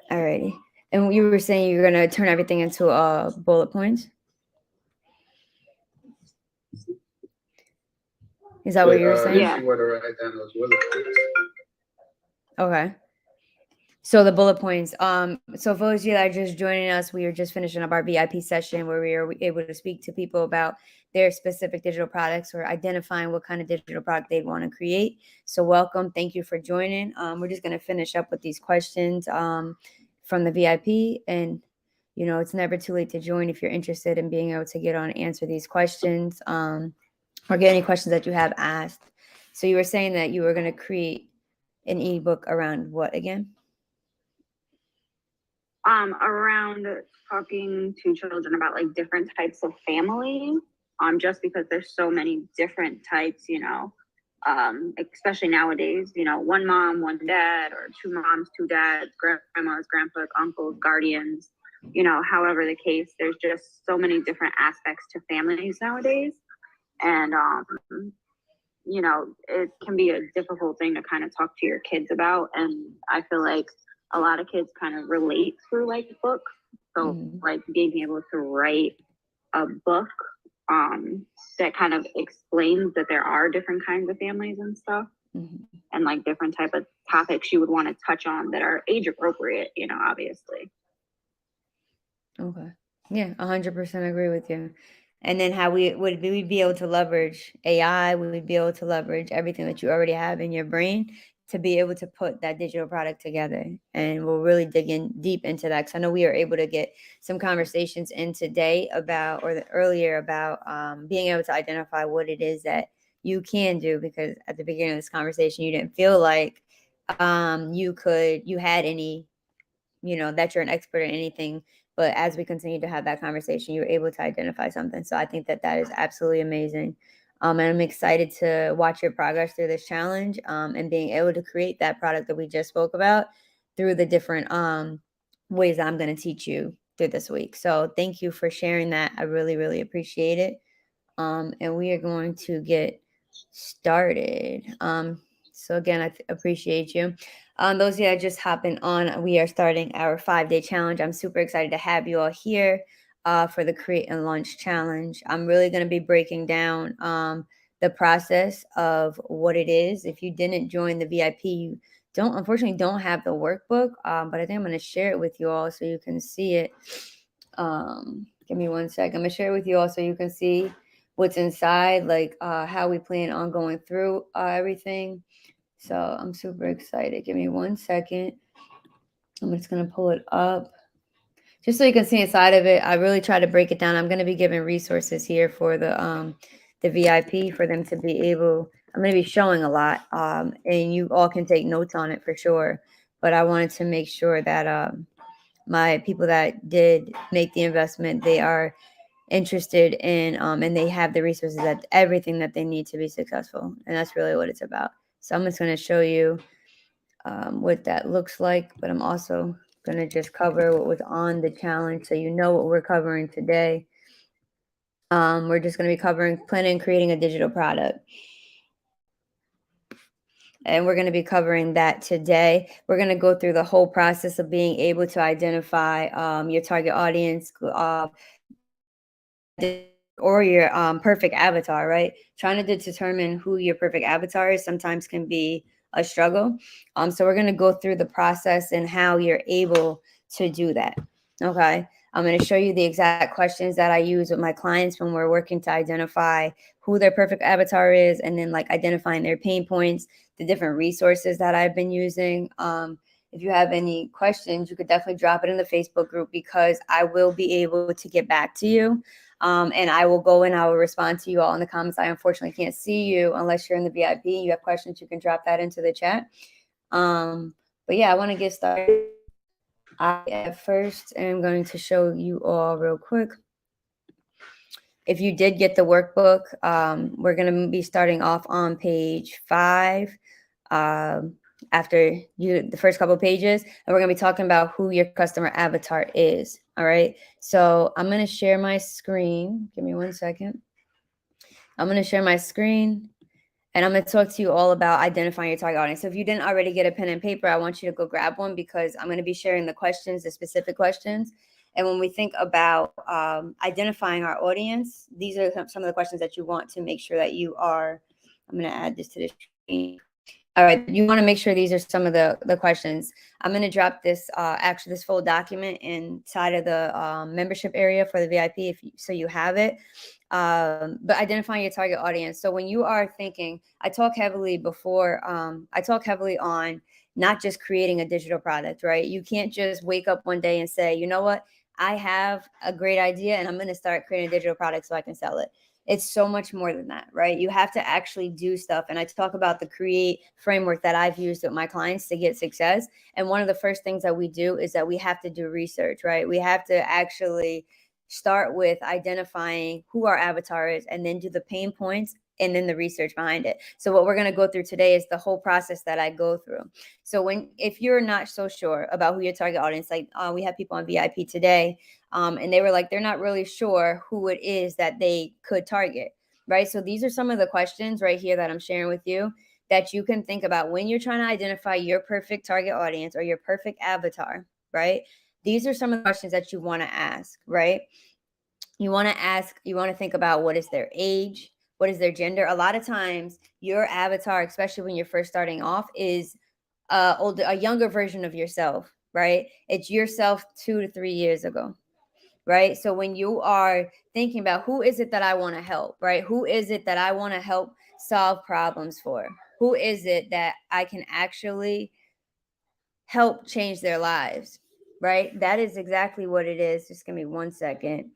Alrighty. And you were saying you're gonna turn everything into bullet points. Is that what you were saying? Yeah. She were to write down those bullet points. Okay. So the bullet points. So for those of you that are just joining us, we are just finishing up our VIP session where we are able to speak to people about their specific digital products or identifying what kind of digital product they want to create. So welcome. Thank you for joining. We're just going to finish up with these questions from the VIP. And, you know, it's never too late to join if you're interested in being able to get on and answer these questions or get any questions that you have asked. So you were saying that you were going to create an ebook around what again? Around talking to children about like different types of family, just because there's so many different types, especially nowadays, one mom, one dad, or two moms, two dads, grandmas, grandpas, uncles, guardians, however the case, there's just so many different aspects to families nowadays. And, it can be a difficult thing to kind of talk to your kids about. And I feel like a lot of kids kind of relate through like books. So like being able to write a book that kind of explains that there are different kinds of families and stuff, and like different type of topics you would want to touch on that are age appropriate, obviously. Okay. Yeah, 100% agree with you. And then how we be able to leverage AI? We would be able to leverage everything that you already have in your brain to be able to put that digital product together. And we'll really dig in deep into that because I know we are able to get some conversations in today about, or earlier about being able to identify what it is that you can do. Because at the beginning of this conversation, you didn't feel like you had any, that you're an expert in anything. But as we continue to have that conversation, you're able to identify something. So I think that that is absolutely amazing. And I'm excited to watch your progress through this challenge and being able to create that product that we just spoke about through the different ways that I'm going to teach you through this week. So thank you for sharing that. I really, really appreciate it. And we are going to get started. So again, I appreciate you. Those of you that just hopping on, we are starting our 5-day challenge. I'm super excited to have you all here for the Create and Launch Challenge. I'm really going to be breaking down the process of what it is. If you didn't join the VIP, you unfortunately don't have the workbook, but I think I'm going to share it with you all so you can see it. Give me one sec. I'm going to share it with you all so you can see what's inside, like how we plan on going through everything. So I'm super excited. Give me 1 second. I'm just going to pull it up just so you can see inside of it. I really try to break it down. I'm going to be giving resources here for the VIP for them to be able, I'm going to be showing a lot and you all can take notes on it for sure. But I wanted to make sure that my people that did make the investment, they are interested in and they have the resources, that everything that they need to be successful. And that's really what it's about. So I'm just going to show you what that looks like, but I'm also going to just cover what was on the challenge so you know what we're covering today. We're just going to be covering planning and creating a digital product. And we're going to be covering that today. We're going to go through the whole process of being able to identify your target audience, or your perfect avatar, right? Trying to determine who your perfect avatar is sometimes can be a struggle. So we're going to go through the process and how you're able to do that. Okay. I'm going to show you the exact questions that I use with my clients when we're working to identify who their perfect avatar is, and then like identifying their pain points, the different resources that I've been using. If you have any questions, you could definitely drop it in the Facebook group because I will be able to get back to you. And I will go and I will respond to you all in the comments. I unfortunately can't see you unless you're in the VIP. You have questions, you can drop that into the chat. But yeah, I want to get started. I at first am going to show you all real quick. If you did get the workbook, we're going to be starting off on page 5. After the first couple of pages, and we're going to be talking about who your customer avatar is. All right. So I'm going to share my screen. Give me 1 second. I'm going to share my screen And I'm going to talk to you all about identifying your target audience. So if you didn't already get a pen and paper, I want you to go grab one, because I'm going to be sharing the questions, the specific questions. And when we think about identifying our audience, these are some of the questions that you want to make sure that you are. I'm going to add this to the screen. All right, you want to make sure these are some of the questions. I'm going to drop this actually this full document inside of the membership area for the VIP, so you have it. But identifying your target audience. So when you are thinking, I talk heavily on not just creating a digital product, right? You can't just wake up one day and say, you know what, I have a great idea and I'm going to start creating a digital product so I can sell it. It's so much more than that, right? You have to actually do stuff. And I talk about the CREATE framework that I've used with my clients to get success. And one of the first things that we do is that we have to do research, right? We have to actually start with identifying who our avatar is, and then do the pain points, and then the research behind it. So what we're going to go through today is the whole process that I go through. So if you're not so sure about who your target audience, like we have people on VIP today, and they were like, they're not really sure who it is that they could target, right? So these are some of the questions right here that I'm sharing with you that you can think about when you're trying to identify your perfect target audience or your perfect avatar, right? These are some of the questions that you want to ask, right? You want to think about, what is their age? What is their gender? A lot of times your avatar, especially when you're first starting off, is a younger version of yourself, right? It's yourself 2 to 3 years ago, right? So when you are thinking about, who is it that I want to help, right? Who is it that I want to help solve problems for? Who is it that I can actually help change their lives, right? That is exactly what it is. Just give me 1 second.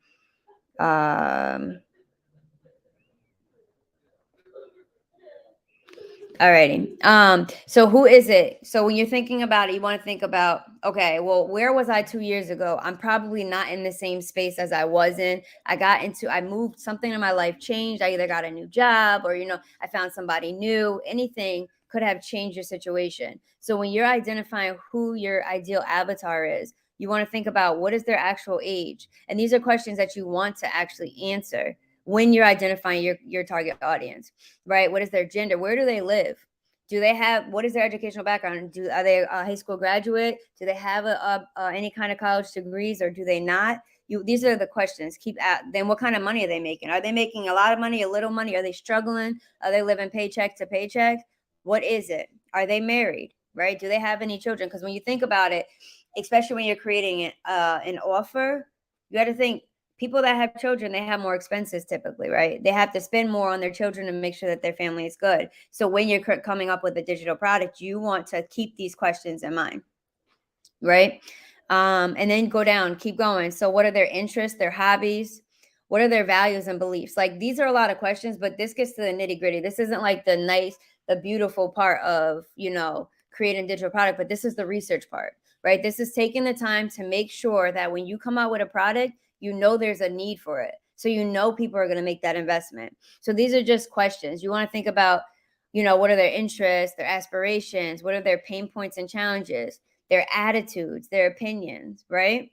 Alrighty. So who is it? So when you're thinking about it, you want to think about, okay, well, where was I 2 years ago? I'm probably not in the same space as I was in. I moved, something in my life changed. I either got a new job, or, I found somebody new. Anything could have changed your situation. So when you're identifying who your ideal avatar is, you want to think about, what is their actual age? And these are questions that you want to actually answer when you're identifying your target audience, right? What is their gender? Where do they live? What is their educational background? Are they a high school graduate? Do they have any kind of college degrees, or do they not? These are the questions. Then what kind of money are they making? Are they making a lot of money, a little money? Are they struggling? Are they living paycheck to paycheck? What is it? Are they married, right? Do they have any children? Because when you think about it, especially when you're creating an offer, you got to think, people that have children, they have more expenses typically, right? They have to spend more on their children to make sure that their family is good. So when you're coming up with a digital product, you want to keep these questions in mind, right? And then keep going. So what are their interests, their hobbies? What are their values and beliefs? Like, these are a lot of questions, but this gets to the nitty gritty. This isn't like the beautiful part of, creating a digital product, but this is the research part, right? This is taking the time to make sure that when you come out with a product, there's a need for it. So people are going to make that investment. So these are just questions. You want to think about, what are their interests, their aspirations, what are their pain points and challenges, their attitudes, their opinions, right?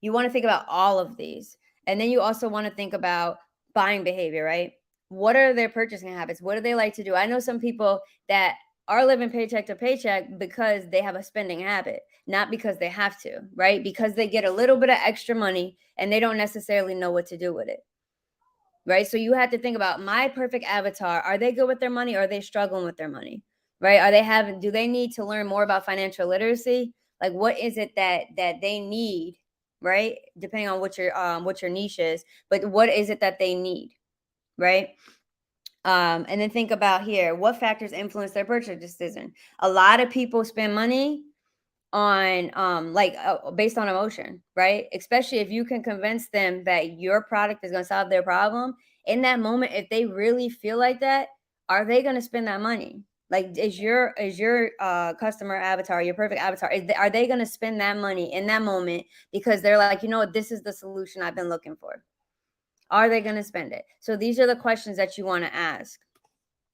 You want to think about all of these. And then you also want to think about buying behavior, right? What are their purchasing habits? What do they like to do? I know some people that are living paycheck to paycheck because they have a spending habit, not because they have to, right? Because they get a little bit of extra money and they don't necessarily know what to do with it, right? So you have to think about, my perfect avatar. Are they good with their money, or are they struggling with their money, right? Do they need to learn more about financial literacy? Like, what is it that they need, right? Depending on what your niche is, but what is it that they need, right? And then think about here, what factors influence their purchase decision? A lot of people spend money on based on emotion, right? Especially if you can convince them that your product is going to solve their problem in that moment. If they really feel like that, are they going to spend that money? Like, is your customer avatar, your perfect avatar, are they going to spend that money in that moment because they're like, this is the solution I've been looking for? Are they going to spend it? So these are the questions that you want to ask.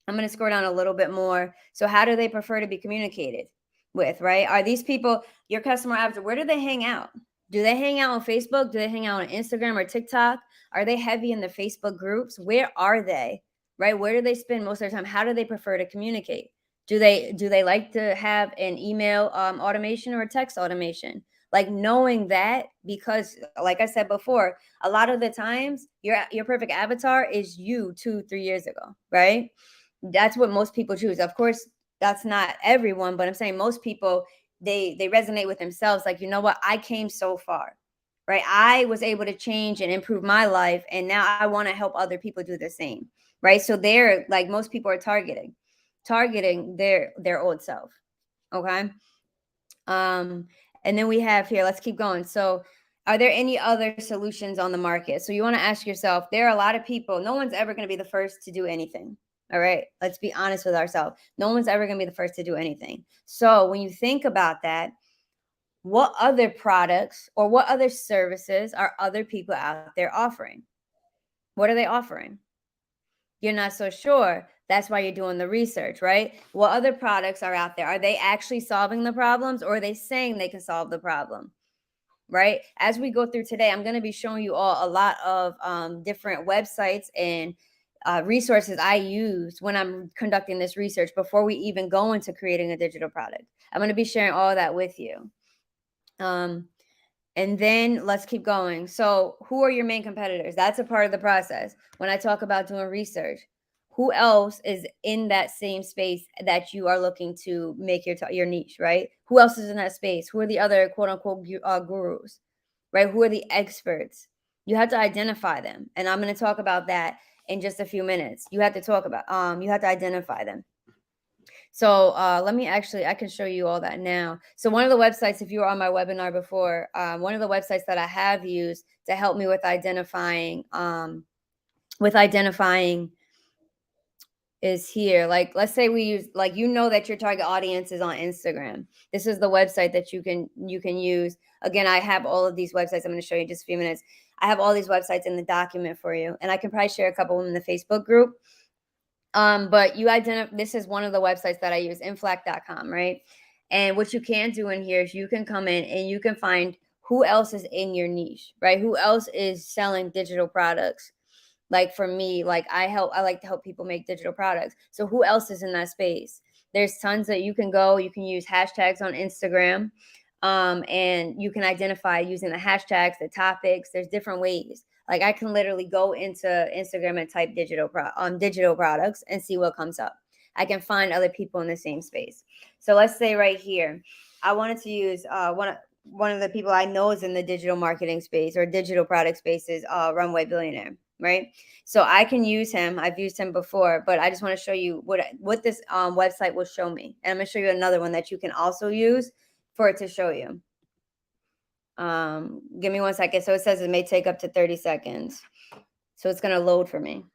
I'm going to scroll down a little bit more. So how do they prefer to be communicated with, right? Are these people your customer avatar? Where do they hang out? Do they hang out on Facebook? Do they hang out on Instagram or TikTok? Are they heavy in the Facebook groups? Where are they, right? Where do they spend most of their time? How do they prefer to communicate? Do they like to have an email automation or a text automation? Like knowing that, because like I said before, a lot of the times your perfect avatar is you 2-3 years ago, right? That's what most people choose. Of course, that's not everyone, but I'm saying most people, they resonate with themselves. Like, you know what? I came so far, right? I was able to change and improve my life, and now I want to help other people do the same, right? So they're like, most people are targeting their old self. Okay. Um, and then we have here, let's keep going. So, are there any other solutions on the market? So, you want to ask yourself, there are a lot of people, no one's ever going to be the first to do anything. All right. Let's be honest with ourselves. No one's ever going to be the first to do anything. So, when you think about that, what other products or what other services are other people out there offering? What are they offering? You're not so sure. That's why you're doing the research, right? What other products are out there? Are they actually solving the problems, or are they saying they can solve the problem? Right? As we go through today, I'm going to be showing you all a lot of different websites and resources I use when I'm conducting this research before we even go into creating a digital product. I'm going to be sharing all that with you. And then let's keep going. So, who are your main competitors? That's a part of the process. When I talk about doing research, who else is in that same space that you are looking to make your niche, right? Who else is in that space? Who are the other quote unquote gurus, right? Who are the experts? You have to identify them, and I'm going to talk about that in just a few minutes. You have to talk about you have to identify them. So let me actually, I can show you all that now. So one of the websites, if you were on my webinar before, one of the websites that I have used to help me with identifying is here. Like, let's say we use, like, you know that your target audience is on Instagram. This is the website that you can use. Again, I have all of these websites. I'm going to show you in just a few minutes. I have all these websites in the document for you, and I can probably share a couple of them in the Facebook group. But you identify, this is one of the websites that I use, inflac.com, right? And what you can do in here is you can come in and you can find who else is in your niche, right? Who else is selling digital products? Like for me, like I like to help people make digital products. So who else is in that space? There's tons that you can use hashtags on Instagram. And you can identify using the hashtags, the topics. There's different ways. Like I can literally go into Instagram and type digital products and see what comes up. I can find other people in the same space. So let's say right here, I wanted to use one of the people I know is in the digital marketing space or digital product space is Runway Billionaire, right? So I can use him. I've used him before, but I just want to show you what this website will show me. And I'm going to show you another one that you can also use for it to show you. Give me 1 second. So it says it may take up to 30 seconds. So it's going to load for me.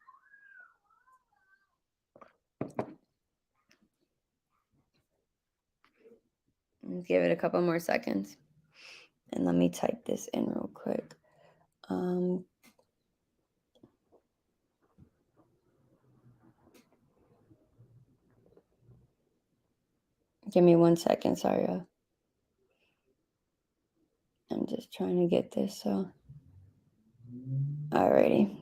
Let's give it a couple more seconds. And let me type this in real quick. Give me 1 second. Sorry. I'm just trying to get this. So, alrighty.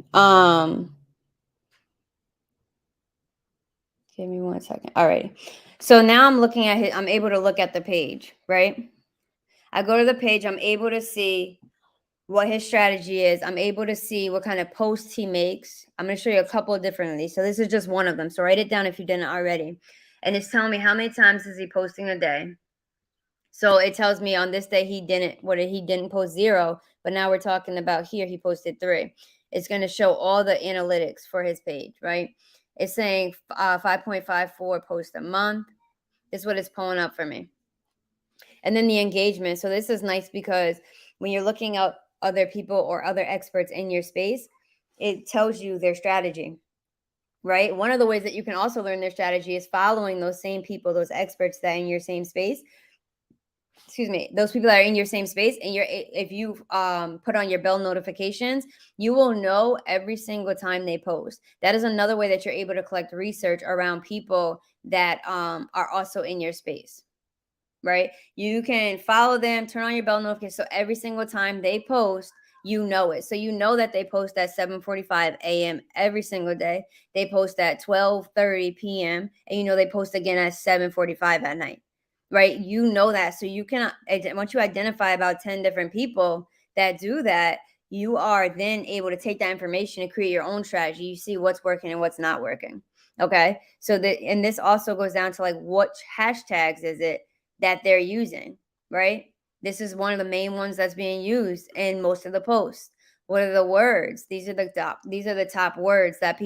Give me 1 second. Alrighty. So now I'm looking at I'm able to look at the page, right? I go to the page. I'm able to see what his strategy is. I'm able to see what kind of posts he makes. I'm going to show you a couple of different of these. So this is just one of them. So write it down if you didn't already. And it's telling me how many times is he posting a day. So it tells me on this day he didn't post 0, but now we're talking about here he posted 3. It's going to show all the analytics for his page, right? It's saying 5.54 posts a month. This is what it's pulling up for me. And then the engagement. So this is nice because when you're looking up other people or other experts in your space, it tells you their strategy, right? One of the ways that you can also learn their strategy is following those same people, those experts that are in your same space. Those people that are in your same space, and if you put on your bell notifications, you will know every single time they post. That is another way that you're able to collect research around people that are also in your space, right? You can follow them, turn on your bell notifications, so every single time they post, you know it. So you know that they post at 7:45 a.m. every single day. They post at 12:30 p.m. and you know they post again at 7:45 at night. Right? You know that. So you can, once you identify about 10 different people that do that, you are then able to take that information and create your own strategy. You see what's working and what's not working. Okay. So that, and this also goes down to like what hashtags is it that they're using, right? This is one of the main ones that's being used in most of the posts. What are the words? These are the top words that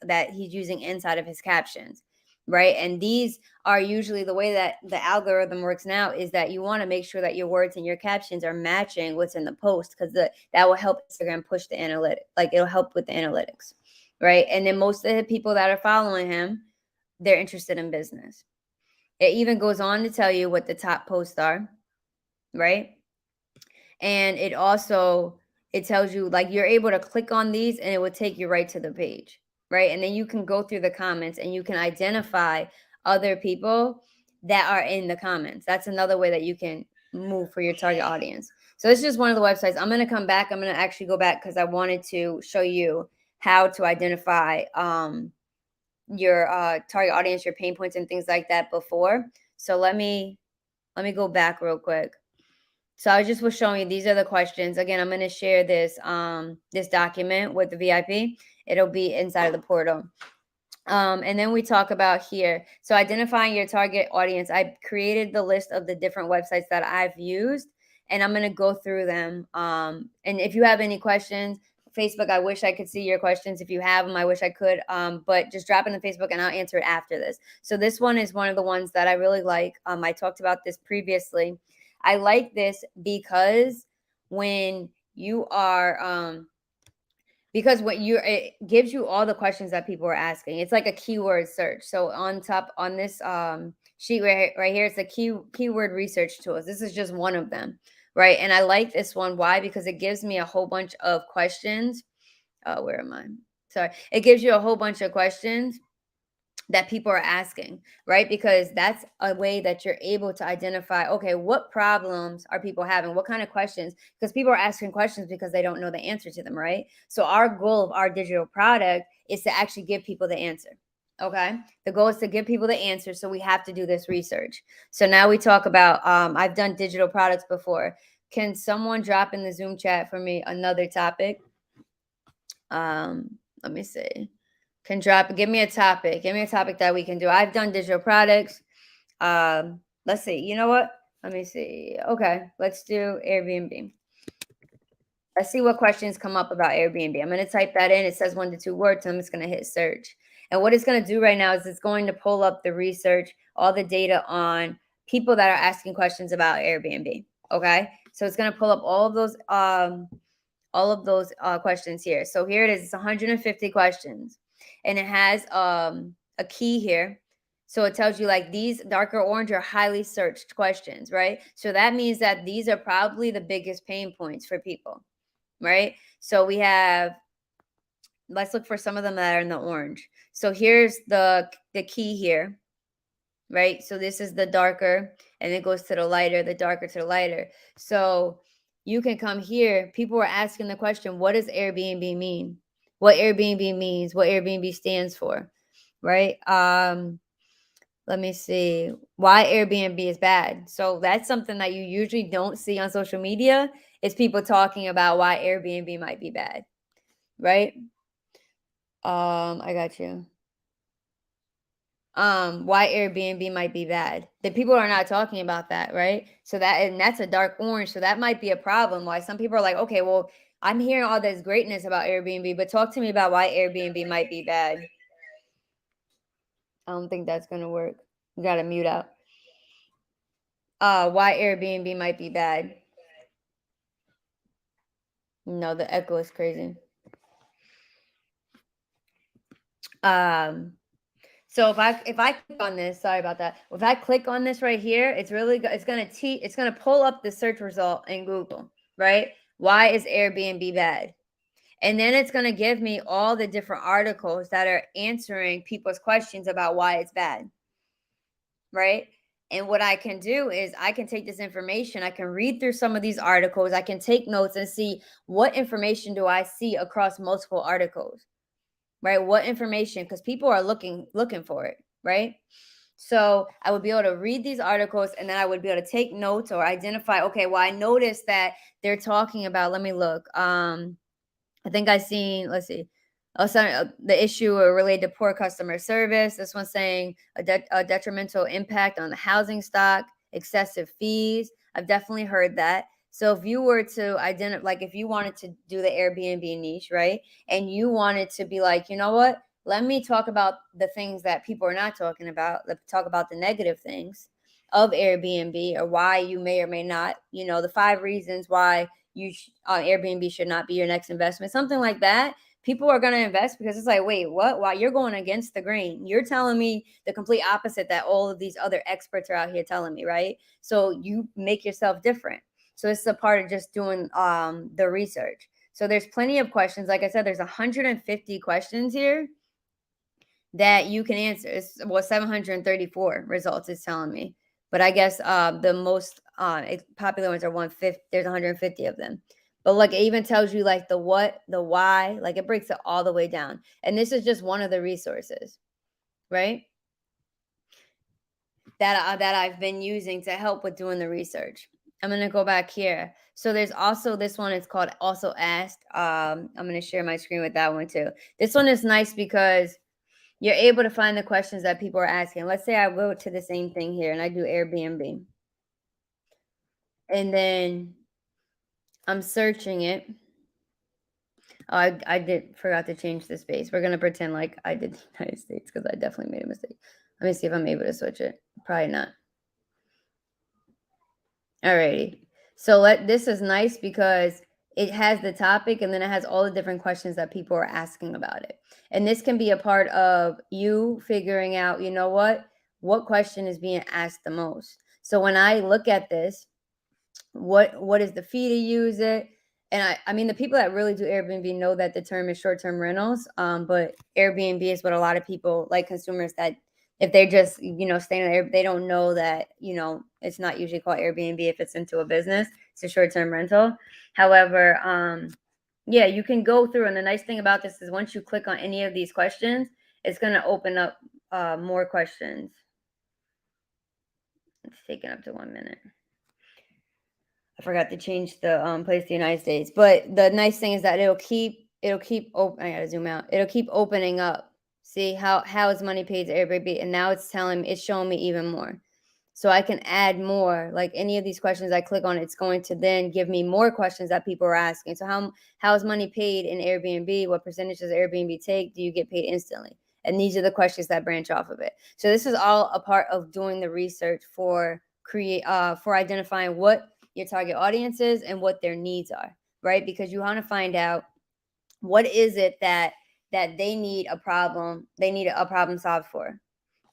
that he's using inside of his captions, right? And these are usually, the way that the algorithm works now is that you want to make sure that your words and your captions are matching what's in the post, because that will help Instagram push the analytics. Like, it'll help with the analytics, right? And then most of the people that are following him, they're interested in business. It even goes on to tell you what the top posts are, right? And it tells you, like, you're able to click on these and it will take you right to the page, right? And then you can go through the comments and you can identify other people that are in the comments. That's another way that you can move for your target audience. So this is just one of the websites. I'm going to come back. I'm going to actually go back because I wanted to show you how to identify your target audience, your pain points and things like that before. So let me go back real quick. So I just was showing you, these are the questions. Again, I'm going to share this this document with the VIP. It'll be inside of the portal. And then we talk about here. So identifying your target audience. I created the list of the different websites that I've used, and I'm going to go through them. And if you have any questions, Facebook, I wish I could see your questions. If you have them, I wish I could. But just drop in the Facebook and I'll answer it after this. So this one is one of the ones that I really like. I talked about this previously. I like this because when you are it gives you all the questions that people are asking. It's like a keyword search. So on this sheet right here, it's a keyword research tools. This is just one of them, right? And I like this one. Why? Because it gives me a whole bunch of questions. Where am I? Sorry. It gives you a whole bunch of questions that people are asking, right? Because that's a way that you're able to identify, okay, what problems are people having? What kind of questions? Because people are asking questions because they don't know the answer to them, right? So our goal of our digital product is to actually give people the answer. Okay. The goal is to give people the answer. So we have to do this research. So now we talk about, I've done digital products before. Can someone drop in the Zoom chat for me another topic? Let me see. Give me a topic that we can do. I've done digital products. Let's see. You know what? Let me see. Okay, let's do Airbnb. Let's see what questions come up about Airbnb. I'm going to type that in. It says 1 to 2 words. I'm just going to hit search. And what it's going to do right now is it's going to pull up the research, all the data on people that are asking questions about Airbnb. Okay, so it's going to pull up all of those questions here. So here it is. It's 150 questions. And it has a key here. So it tells you, like, these darker orange are highly searched questions, right? So that means that these are probably the biggest pain points for people, right? So let's look for some of them that are in the orange. So here's the key here, right? So this is the darker, and it goes to the lighter, the darker to the lighter. So you can come here. People are asking the question, what does Airbnb mean? What Airbnb means, what Airbnb stands for, right? Let me see. Why Airbnb is bad. So that's something that you usually don't see on social media, is people talking about why Airbnb might be bad, right? I got you. Why Airbnb might be bad. The people are not talking about that, right? So that's a dark orange. So that might be a problem. Why some people are like, okay, well, I'm hearing all this greatness about Airbnb, but talk to me about why Airbnb might be bad. I don't think that's gonna work. You gotta mute out. Why Airbnb might be bad. No, the echo is crazy. So if I click on this, sorry about that. If I click on this right here, it's gonna pull up the search result in Google, right? Why is Airbnb bad? And then it's gonna give me all the different articles that are answering people's questions about why it's bad, right? And what I can do is I can take this information, I can read through some of these articles, I can take notes and see what information do I see across multiple articles, right? What information, because people are looking for it, right? So I would be able to read these articles and then I would be able to take notes or identify, okay, well, I noticed that they're talking about, let me look. I think I seen, let's see, the issue related to poor customer service. This one's saying a detrimental impact on the housing stock, excessive fees. I've definitely heard that. So if you were to identify, like if you wanted to do the Airbnb niche, right? And you wanted to be like, you know what? Let me talk about the things that people are not talking about. Let's talk about the negative things of Airbnb or why you may or may not, the 5 reasons why Airbnb should not be your next investment, something like that. People are going to invest because it's like, wait, what? Why? You're going against the grain. You're telling me the complete opposite that all of these other experts are out here telling me, right? So you make yourself different. So this is a part of just doing the research. So there's plenty of questions. Like I said, there's 150 questions here that you can answer. It's 734 results it's telling me. But I guess the most popular ones are 150. There's 150 of them. But like it even tells you like the what, the why, like it breaks it all the way down. And this is just one of the resources, right? That I've been using to help with doing the research. I'm going to go back here. So there's also this one. It's called Also Asked. I'm going to share my screen with that one too. This one is nice because you're able to find the questions that people are asking. Let's say I go to the same thing here and I do Airbnb. And then I'm searching it. Oh, I forgot to change the space. We're going to pretend like I did the United States because I definitely made a mistake. Let me see if I'm able to switch it. Probably not. Alrighty. So this is nice because it has the topic and then it has all the different questions that people are asking about it. And this can be a part of you figuring out, you know what question is being asked the most. So when I look at this, what is the fee to use it? And I mean, the people that really do Airbnb know that the term is short-term rentals. But Airbnb is what a lot of people, like consumers, that if they're just, staying there, they don't know that, it's not usually called Airbnb if it's into a business. It's a short-term rental. However, yeah, you can go through. And the nice thing about this is once you click on any of these questions, it's going to open up more questions. It's taking up to 1 minute. I forgot to change the place to the United States. But the nice thing is that it'll keep open. I gotta zoom out. It'll keep opening up. See how is money paid to Airbnb? And now it's showing me even more. So I can add more. Like any of these questions I click on, it's going to then give me more questions that people are asking. So how is money paid in Airbnb? What percentage does Airbnb take? Do you get paid instantly? And these are the questions that branch off of it. So this is all a part of doing the research for identifying what your target audience is and what their needs are, right? Because you want to find out what is it that they need a problem solved for.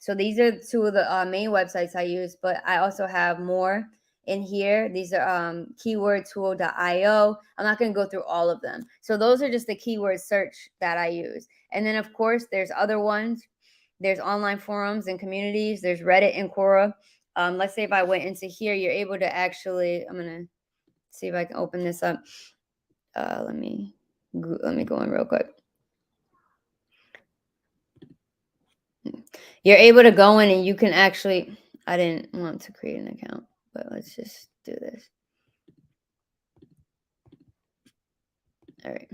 So these are 2 of the main websites I use, but I also have more in here. These are keywordtool.io. I'm not going to go through all of them. So those are just the keyword search that I use. And then of course there's other ones. There's online forums and communities. There's Reddit and Quora. Let's say if I went into here, you're able to actually, I'm going to see if I can open this up. Let me go in real quick. You're able to go in and you can actually, I didn't want to create an account, but let's just do this. All right.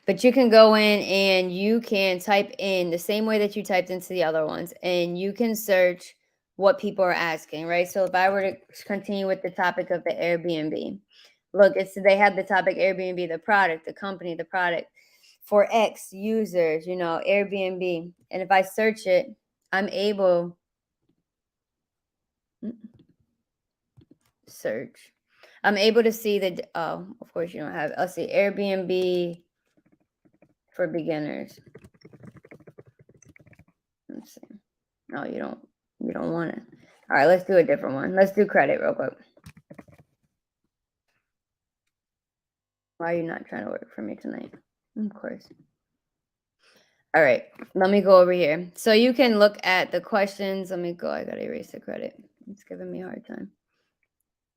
But you can go in and you can type in the same way that you typed into the other ones, and you can search what people are asking, right? So if I were to continue with the topic of the Airbnb, look, they have the topic Airbnb, the product, the company, the product for X users, Airbnb. And if I search it, I'm able search. I'm able to see of course you don't have, let's see, Airbnb for beginners. Let's see. No, you don't want it. All right, let's do a different one. Let's do credit real quick. Why are you not trying to work for me tonight? Of course. All right, let me go over here. So you can look at the questions. Let me go. I gotta erase the credit. It's giving me a hard time.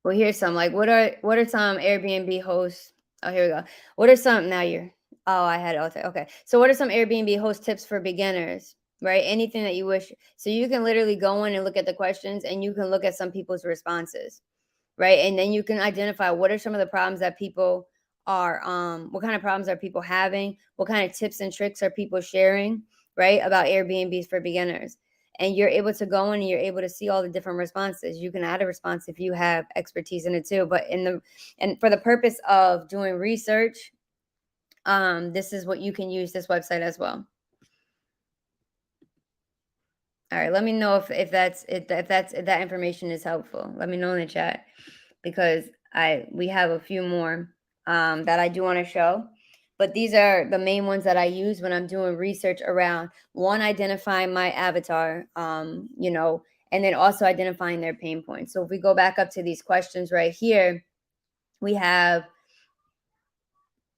Well, here's some. Like, what are some Airbnb hosts? Oh, here we go. What are some now you're oh, I had it. Okay. So what are some Airbnb host tips for beginners? Right? Anything that you wish. So you can literally go in and look at the questions and you can look at some people's responses. Right. And then you can identify what are some of the problems that people are what kind of problems are people having? What kind of tips and tricks are people sharing, right? About Airbnbs for beginners. And you're able to go in and you're able to see all the different responses. You can add a response if you have expertise in it too. But and for the purpose of doing research, this is what you can use this website as well. All right, let me know if if that information is helpful. Let me know in the chat because we have a few more that I do want to show. But these are the main ones that I use when I'm doing research around one, identifying my avatar, and then also identifying their pain points. So if we go back up to these questions right here, we have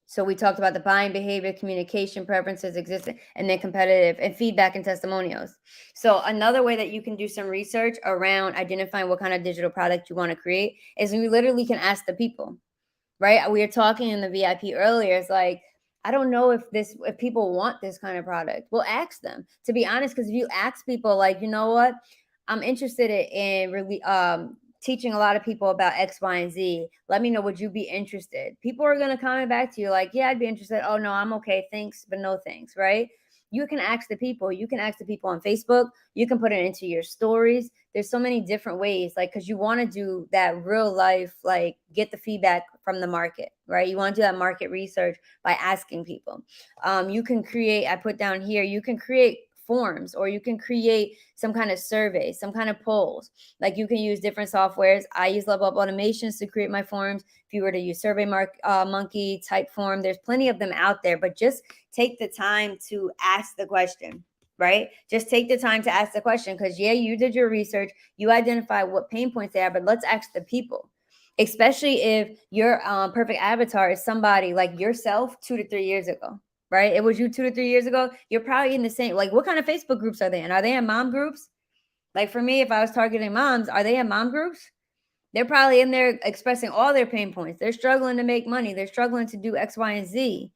so we talked about the buying behavior, communication preferences, existing, and then competitive and feedback and testimonials. So another way that you can do some research around identifying what kind of digital product you want to create is we literally can ask the people, right? We were talking in the VIP earlier. It's like, I don't know if people want this kind of product. Well, ask them, to be honest, because if you ask people like, you know what, I'm interested in really teaching a lot of people about X, Y, and Z. Let me know, would you be interested? People are going to comment back to you like, yeah, I'd be interested. Oh, no, I'm okay. Thanks, but no thanks, right? You can ask the people. You can ask the people on Facebook. You can put it into your stories. There's so many different ways, like, because you want to do that real life, like, get the feedback from the market, right? You want to do that market research by asking people. You can create, I put down here, you can create forms or you can create some kind of survey, some kind of polls. Like you can use different softwares. I use Level Up Automations to create my forms. If you were to use SurveyMonkey, Typeform, there's plenty of them out there, but just take the time to ask the question, right? Just take the time to ask the question because, yeah, you did your research, you identify what pain points they are, but let's ask the people, especially if your perfect avatar is somebody like yourself 2 to 3 years ago, right? It was you 2 to 3 years ago. You're probably in the same, like, what kind of Facebook groups are they in? Are they in mom groups? Like for me, if I was targeting moms, are they in mom groups? They're probably in there expressing all their pain points. They're struggling to make money. They're struggling to do X, Y, and Z,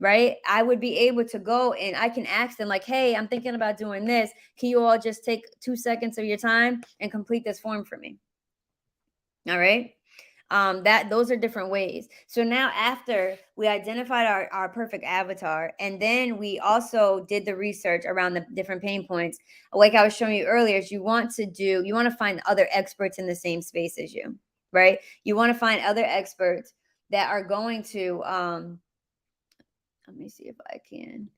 right? I would be able to go and I can ask them like, hey, I'm thinking about doing this. Can you all just take 2 seconds of your time and complete this form for me? All right. Those are different ways. So now after we identified our perfect avatar and then we also did the research around the different pain points, like I was showing you earlier, is you want to find other experts in the same space as you, right? You want to find other experts that are going to let me see if I can.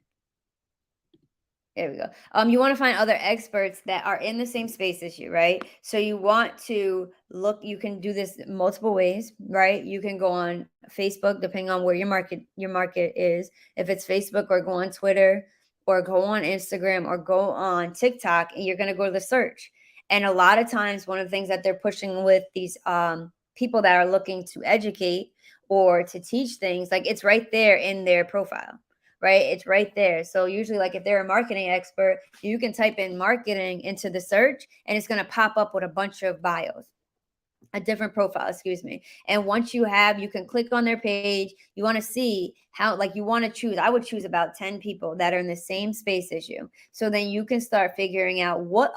There we go. You want to find other experts that are in the same space as you, right? So you want to look, you can do this multiple ways, right? You can go on Facebook, depending on where your market is. If it's Facebook, or go on Twitter, or go on Instagram, or go on TikTok, and you're going to go to the search. And a lot of times, one of the things that they're pushing with these people that are looking to educate or to teach things, like it's right there in their profile, right? It's right there. So usually, like if they're a marketing expert, you can type in marketing into the search and it's going to pop up with a bunch of bios, a different profile, excuse me. And once you can click on their page. You want to see how, like, you want to choose. I would choose about 10 people that are in the same space as you. So then you can start figuring out what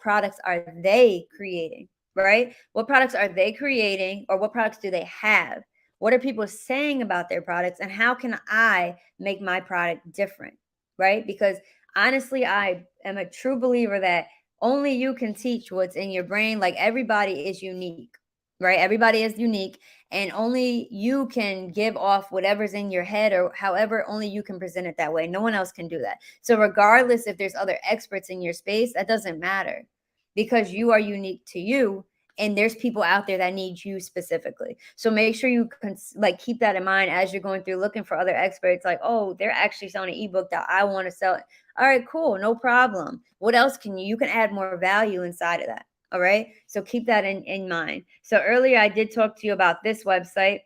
products are they creating, right? What products are they creating, or what products do they have? What are people saying about their products, and how can I make my product different, right? Because honestly, I am a true believer that only you can teach what's in your brain. Like everybody is unique, right? Everybody is unique, and only you can give off whatever's in your head, or however only you can present it that way. No one else can do that. So regardless if there's other experts in your space, that doesn't matter, because you are unique to you. And there's people out there that need you specifically. So make sure you can keep that in mind as you're going through looking for other experts. Like, oh, they're actually selling an ebook that I want to sell. All right, cool, no problem. What else can you can add more value inside of that? All right. So keep that in mind. So earlier I did talk to you about this website.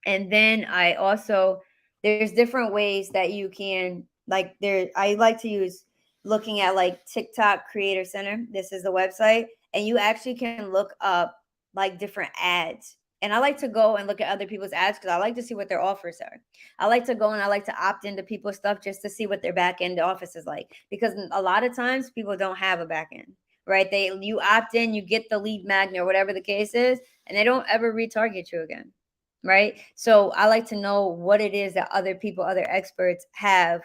And then I also, there's different ways that you can like there, I like to use looking at like TikTok Creator Center. This is the website, and you actually can look up like different ads. And I like to go and look at other people's ads because I like to see what their offers are. I like to go and I like to opt into people's stuff just to see what their back end office is like. Because a lot of times people don't have a back end, right? You opt in, you get the lead magnet or whatever the case is, and they don't ever retarget you again. Right. So I like to know what it is that other people, other experts have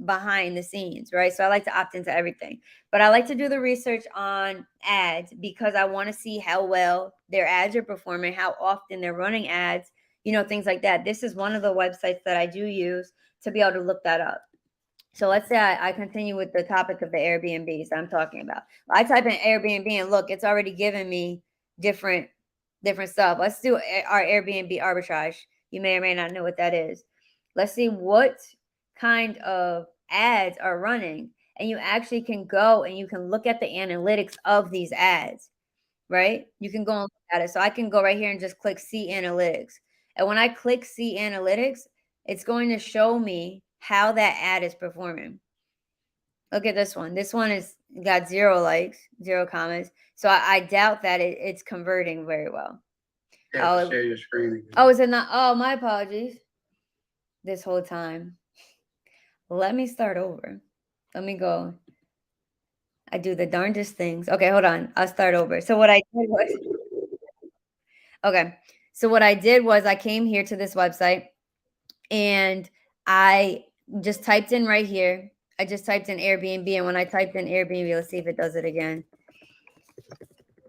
behind the scenes, right? So I like to opt into everything, but I like to do the research on ads because I want to see how well their ads are performing, how often they're running ads, things like that. This is one of the websites that I do use to be able to look that up. So let's say I continue with the topic of the Airbnbs I'm talking about. I type in Airbnb and look, it's already given me different stuff. Let's do our Airbnb arbitrage. You may or may not know what that is. Let's see what kind of ads are running. And you actually can go and you can look at the analytics of these ads, right? You can go and look at it. So I can go right here and just click see analytics. And when I click see analytics, it's going to show me how that ad is performing. Look at this one. This one is got 0 likes, 0 comments. So I doubt that it's converting very well. You have to share your screen again. Oh, is it not? Oh, my apologies. This whole time. Let me start over. Let me go. I do the darndest things. Okay, hold on. I'll start over. So what I did was okay. So what I did was I came here to this website and I just typed in right here. I just typed in Airbnb, and when I typed in Airbnb, let's see if it does it again.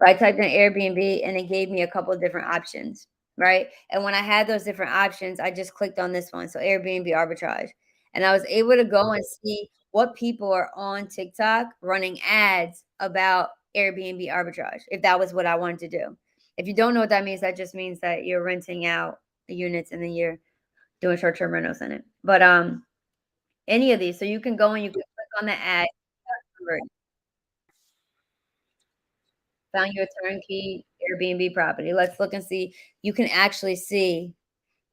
I typed in Airbnb and it gave me a couple of different options, right? And when I had those different options, I just clicked on this one. So Airbnb arbitrage. And I was able to go and see what people are on TikTok running ads about Airbnb arbitrage, if that was what I wanted to do. If you don't know what that means, that just means that you're renting out the units and then you're doing short-term rentals in it. But any of these, so you can go and you can click on the ad. Found you a turnkey Airbnb property. Let's look and see. You can actually see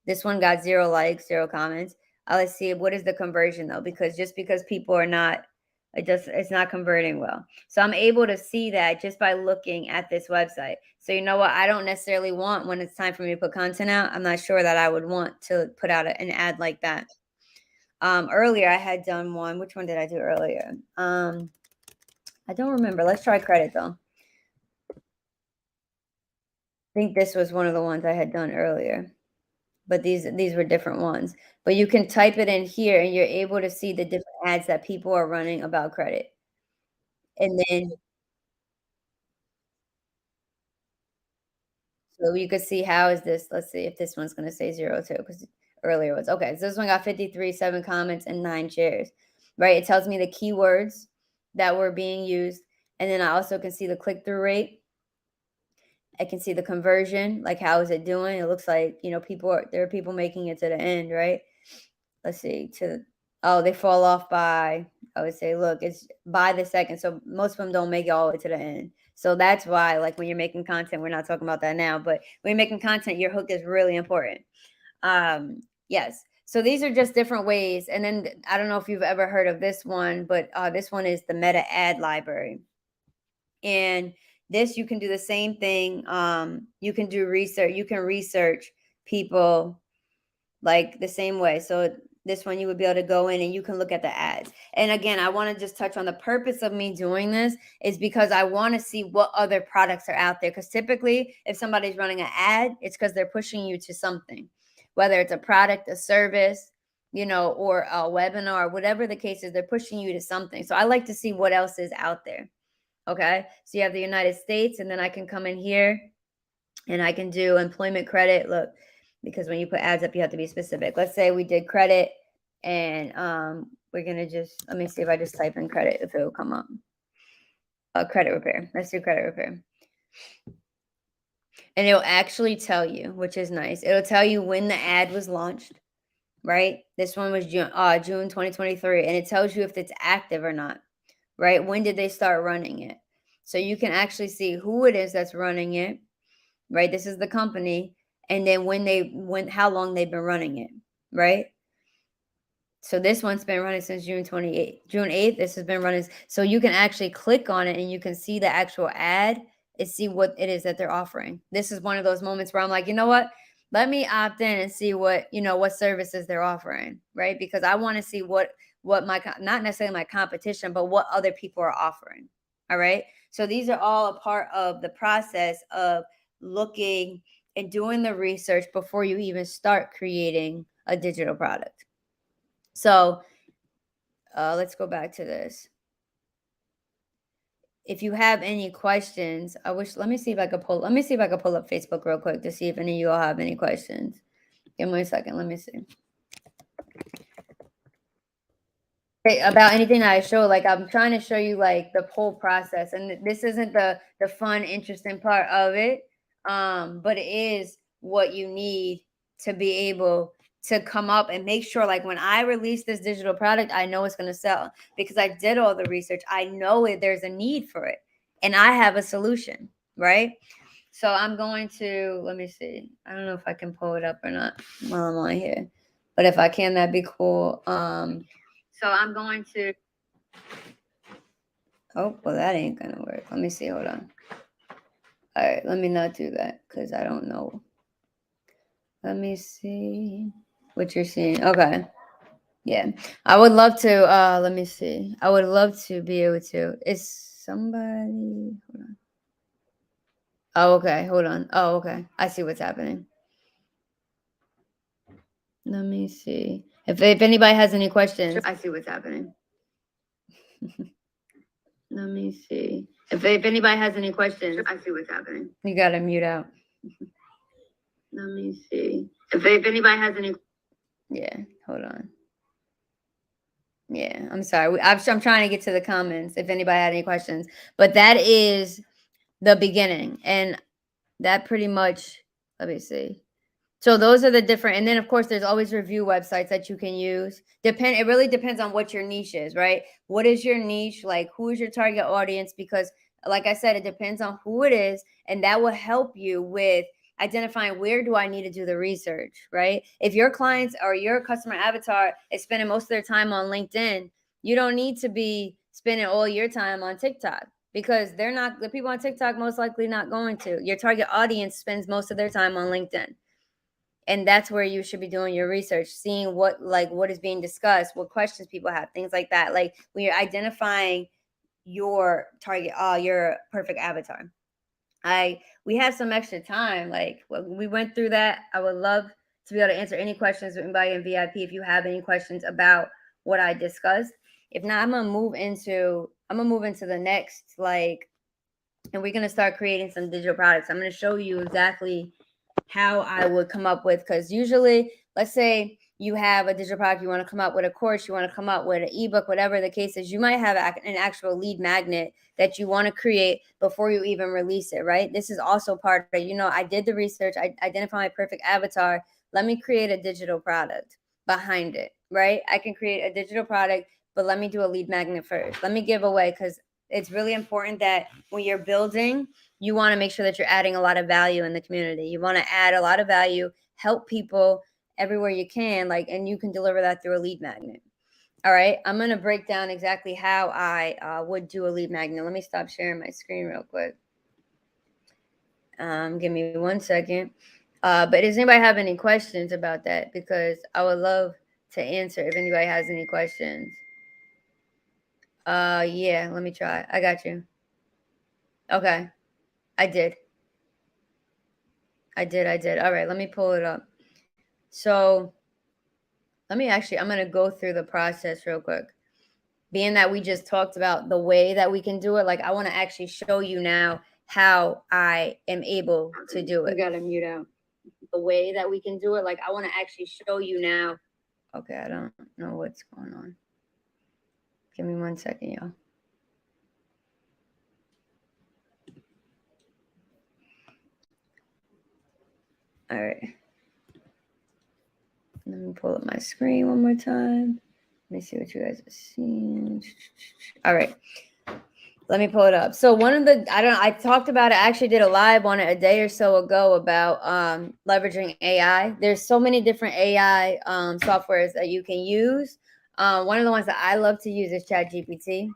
this one got 0 likes, 0 comments. Let's see what is the conversion though, because just because people are not, it's not converting well. So I'm able to see that just by looking at this website. So you know what? I don't necessarily want when it's time for me to put content out. I'm not sure that I would want to put out an ad like that. Earlier I had done one. Which one did I do earlier? I don't remember. Let's try credit though. I think this was one of the ones I had done earlier, but these were different ones. But you can type it in here and you're able to see the different ads that people are running about credit. And then so you could see how is this, let's see if this one's going to say 0 too, because earlier was okay. So this one got 53, 7 comments and 9 shares, right? It tells me the keywords that were being used. And then I also can see the click-through rate. I can see the conversion, like how is it doing? It looks like, there are people making it to the end, right? Let's see, they fall off by, I would say, look, it's by the second. So most of them don't make it all the way to the end. So that's why, like when you're making content, we're not talking about that now, but when you're making content, your hook is really important. Yes. So these are just different ways. And then I don't know if you've ever heard of this one, but this one is the Meta Ad Library. And this, you can do the same thing. You can do research. You can research people like the same way. So this one, you would be able to go in and you can look at the ads. And again, I want to just touch on the purpose of me doing this is because I want to see what other products are out there. Because typically, if somebody's running an ad, it's because they're pushing you to something, whether it's a product, a service, or a webinar, whatever the case is, they're pushing you to something. So I like to see what else is out there. Okay, so you have the United States, and then I can come in here and I can do employment credit. Look, because when you put ads up, you have to be specific. Let's say we did credit, and we're gonna let me see if I just type in credit, if it will come up. Credit repair. Let's do credit repair. And it'll actually tell you, which is nice. It'll tell you when the ad was launched, right? This one was June 2023, and it tells you if it's active or not. Right? When did they start running it? So you can actually see who it is that's running it, right? This is the company. And then how long they've been running it, right? So this one's been running since June 8th. This has been running. So you can actually click on it and you can see the actual ad and see what it is that they're offering. This is one of those moments where I'm like, you know what? Let me opt in and see what, what services they're offering, right? Because I want to see what not necessarily my competition, but what other people are offering. All right. So these are all a part of the process of looking and doing the research before you even start creating a digital product. So let's go back to this. If you have any questions, let me see if I could pull up Facebook real quick to see if any of you all have any questions. Give me a second. Let me see. Okay, about anything that I show, like I'm trying to show you like the whole process, and this isn't the fun, interesting part of it, but it is what you need to be able to come up and make sure, like when I release this digital product, I know it's going to sell because I did all the research. I know there's a need for it, and I have a solution, right? So I'm going to, let me see. I don't know if I can pull it up or not while I'm on here, but if I can, that'd be cool. So I'm going to, oh, well, that ain't going to work. Let me see. Hold on. All right. Let me not do that because I don't know. Let me see what you're seeing. Okay. Yeah. I would love to, let me see. I would love to be able to. Is somebody, hold on. Oh, okay. Hold on. Oh, okay. I see what's happening. Let me see. If anybody has any questions, I see what's happening. Let me see. If anybody has any questions, I see what's happening. You gotta mute out. Let me see. If anybody has any, yeah, hold on. Yeah, I'm sorry. I'm trying to get to the comments. If anybody had any questions, but that is the beginning, and that pretty much. Let me see. So those are the different, and then of course there's always review websites that you can use. It really depends on what your niche is, right? What is your niche? Like who is your target audience? Because like I said, it depends on who it is, and that will help you with identifying where do I need to do the research, right? If your clients or your customer avatar is spending most of their time on LinkedIn, you don't need to be spending all your time on TikTok because the people on TikTok most likely not going to. Your target audience spends most of their time on LinkedIn. And that's where you should be doing your research, seeing what is being discussed, what questions people have, things like that. Like when you're identifying your target, your perfect avatar. We have some extra time. Like we went through that. I would love to be able to answer any questions with anybody in VIP if you have any questions about what I discussed. If not, I'm gonna move into the next, and we're gonna start creating some digital products. I'm gonna show you exactly how I would come up with, because usually, let's say you have a digital product, you want to come up with a course, you want to come up with an ebook, whatever the case is, you might have an actual lead magnet that you want to create before you even release it, right? This is also part of it. I did the research, I identified my perfect avatar. Let me create a digital product behind it, right? I can create a digital product, but let me do a lead magnet first. Let me give away, because it's really important that when you're building, you want to make sure that you're adding a lot of value in the community. You want to add a lot of value, help people everywhere you can, and you can deliver that through a lead magnet. All right. I'm going to break down exactly how I would do a lead magnet. Let me stop sharing my screen real quick. Give me 1 second. But does anybody have any questions about that? Because I would love to answer if anybody has any questions. Yeah, let me try. I got you. Okay. I did. All right, let me pull it up. So I'm going to go through the process real quick. Being that we just talked about the way that we can do it, I want to actually show you now how I am able to do it. You got to mute out. The way that we can do it, I want to actually show you now. Okay, I don't know what's going on. Give me 1 second, y'all. All right. Let me pull up my screen one more time. Let me see what you guys are seeing. All right. Let me pull it up. So I talked about it. I actually did a live on it a day or so ago about leveraging AI. There's so many different AI softwares that you can use. One of the ones that I love to use is ChatGPT.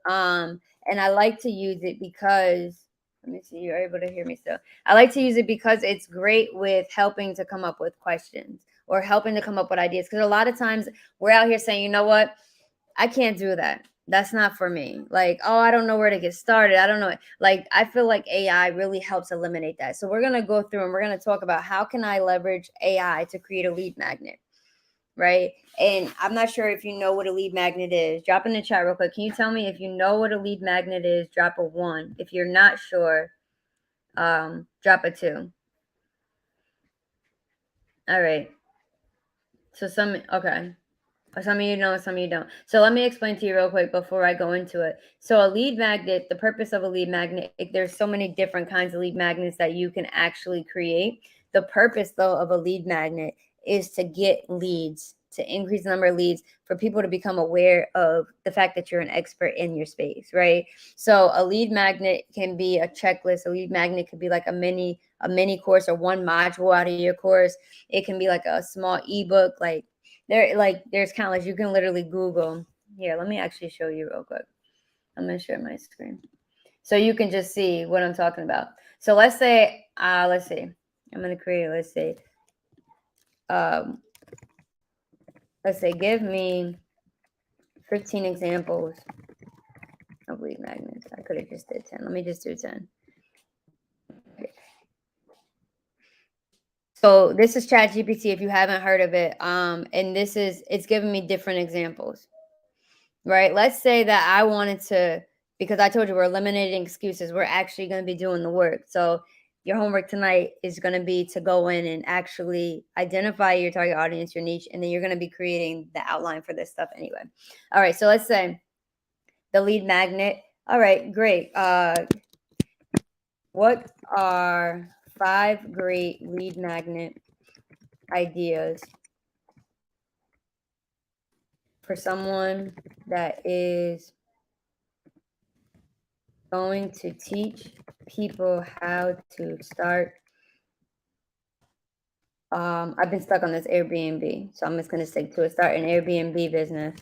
And I like to use it because, let me see, you're able to hear me still. I like to use it because it's great with helping to come up with questions or helping to come up with ideas. Because a lot of times we're out here saying, you know what, I can't do that. That's not for me. Like, oh, I don't know where to get started. I don't know. Like, I feel like AI really helps eliminate that. So we're going to go through and we're going to talk about how can I leverage AI to create a lead magnet, right? And I'm not sure if you know what a lead magnet is. Drop in the chat real quick. Can you tell me if you know what a lead magnet is? Drop a 1. If you're not sure, drop a 2. All right. So okay. Some of you know, some of you don't. So let me explain to you real quick before I go into it. So a lead magnet, the purpose of a lead magnet, there's so many different kinds of lead magnets that you can actually create. The purpose, though, of a lead magnet is to get leads, to increase the number of leads, for people to become aware of the fact that you're an expert in your space, right? So a lead magnet can be a checklist. A lead magnet could be like a mini course or one module out of your course. It can be like a small ebook, there's countless. You can literally Google. Here, let me actually show you real quick. I'm gonna share my screen so you can just see what I'm talking about. So let's say, let's see. I'm gonna create. Let's say, give me 15 examples of lead magnets. I could have just did 10. Let me just do 10. So this is ChatGPT if you haven't heard of it. And it's giving me different examples, right? Let's say that I wanted to, because I told you we're eliminating excuses. We're actually going to be doing the work. So your homework tonight is going to be to go in and actually identify your target audience, your niche, and then you're going to be creating the outline for this stuff anyway. All right. So let's say the lead magnet. All right, great. What are 5 great lead magnet ideas for someone that is going to teach people how to start? I've been stuck on this Airbnb, so I'm just going to stick to it. Start an Airbnb business.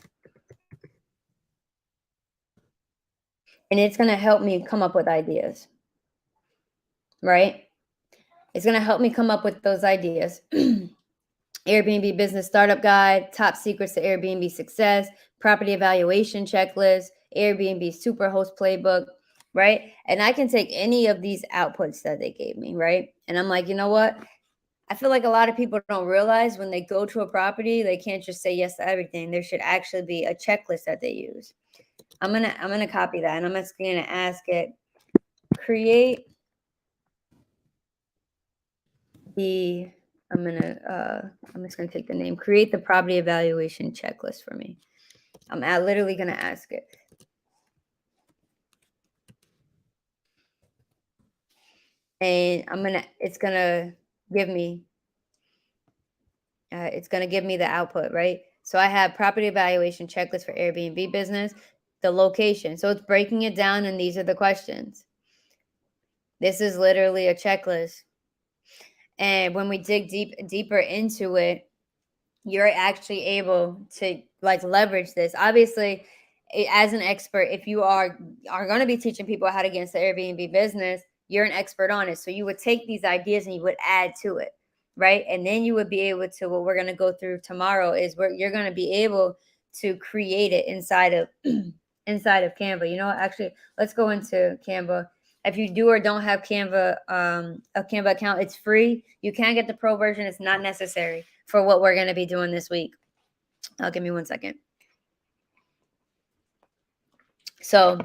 And it's going to help me come up with ideas, right? It's going to help me come up with those ideas. Airbnb business startup guide, top secrets to Airbnb success, property evaluation checklist, Airbnb superhost playbook, right? And I can take any of these outputs that they gave me, right? And I'm like, you know what? I feel like a lot of people don't realize when they go to a property, they can't just say yes to everything. There should actually be a checklist that they use. I'm gonna copy that, and I'm just gonna ask it, create the, I'm just gonna take the name, create the property evaluation checklist for me. I'm literally gonna ask it. And it's gonna give me the output, right? So I have property evaluation checklist for Airbnb business, the location. So it's breaking it down, and these are the questions. This is literally a checklist. And when we dig deeper into it, you're actually able to like leverage this. Obviously, as an expert, if you are going to be teaching people how to get into the Airbnb business, you're an expert on it. So you would take these ideas and you would add to it, right? And then you would be able to, what we're going to go through tomorrow is where you're going to be able to create it inside of inside of Canva. You know what? Actually, let's go into Canva. If you do or don't have Canva, a Canva account, it's free. You can get the pro version. It's not necessary for what we're going to be doing this week. Give me 1 second. So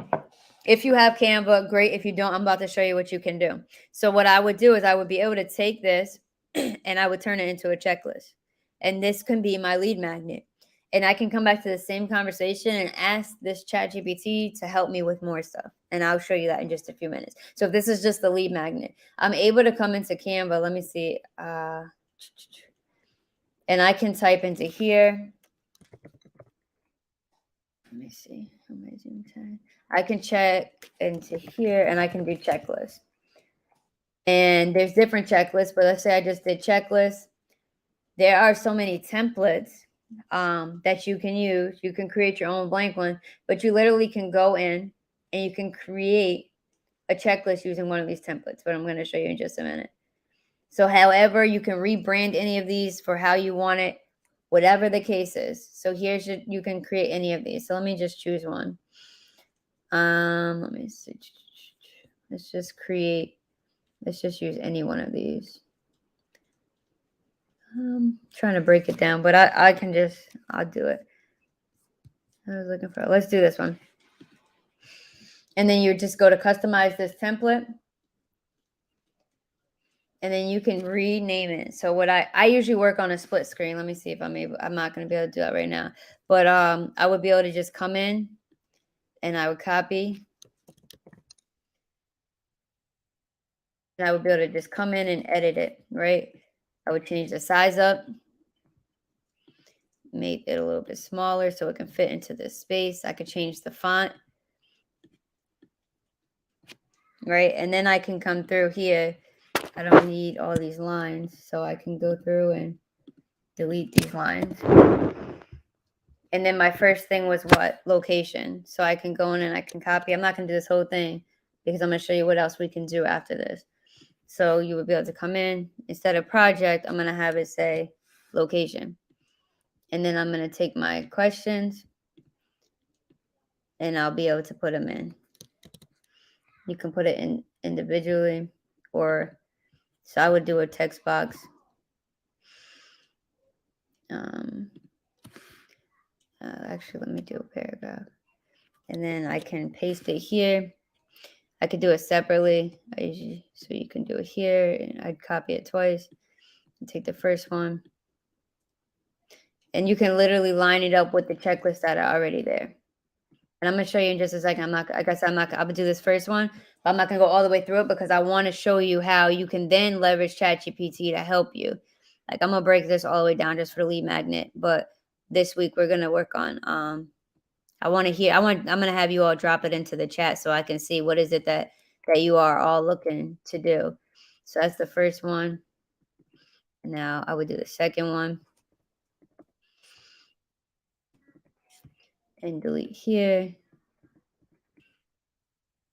if you have Canva, great. If you don't, I'm about to show you what you can do. So what I would do is I would be able to take this and I would turn it into a checklist. And this can be my lead magnet. And I can come back to the same conversation and ask this ChatGPT to help me with more stuff. And I'll show you that in just a few minutes. So if this is just the lead magnet, I'm able to come into Canva. Let me see. And I can type into here. Let me see. I can check into here and I can do checklists. And there's different checklists, but let's say I just did checklists. There are so many templates that you can use. You can create your own blank one, but you literally can go in and you can create a checklist using one of these templates, but I'm going to show you in just a minute. So however, you can rebrand any of these for how you want it, whatever the case is. So here's you can create any of these. So let me just choose one. Let me see. Let's just use any one of these. Trying to break it down, but I'll do it. Let's do this one. And then you just go to customize this template. And then you can rename it. So what I usually work on a split screen. Let me see if I'm not going to be able to do that right now. But I would be able to just come in and I would copy. And I would be able to just come in and edit it, right? I would change the size up. Make it a little bit smaller so it can fit into this space. I could change the font. Right? And then I can come through here. I don't need all these lines, so I can go through and delete these lines. And then my first thing was what? Location. So I can go in and I can copy. I'm not going to do this whole thing because I'm going to show you what else we can do after this. So you would be able to come in. Instead of project, I'm going to have it say location. And then I'm going to take my questions and I'll be able to put them in. You can put it in individually, or so I would do a text box. Actually, let me do a paragraph. And then I can paste it here. I could do it separately. So you can do it here, and I'd copy it twice and take the first one. And you can literally line it up with the checklists that are already there. And I'm going to show you in just a second. I'm going to do this first one, but I'm not going to go all the way through it because I want to show you how you can then leverage ChatGPT to help you. Like, I'm going to break this all the way down just for lead magnet. But this week we're going to work on, I'm going to have you all drop it into the chat so I can see what is it that you are all looking to do. So that's the first one. Now I would do the second one. And delete here.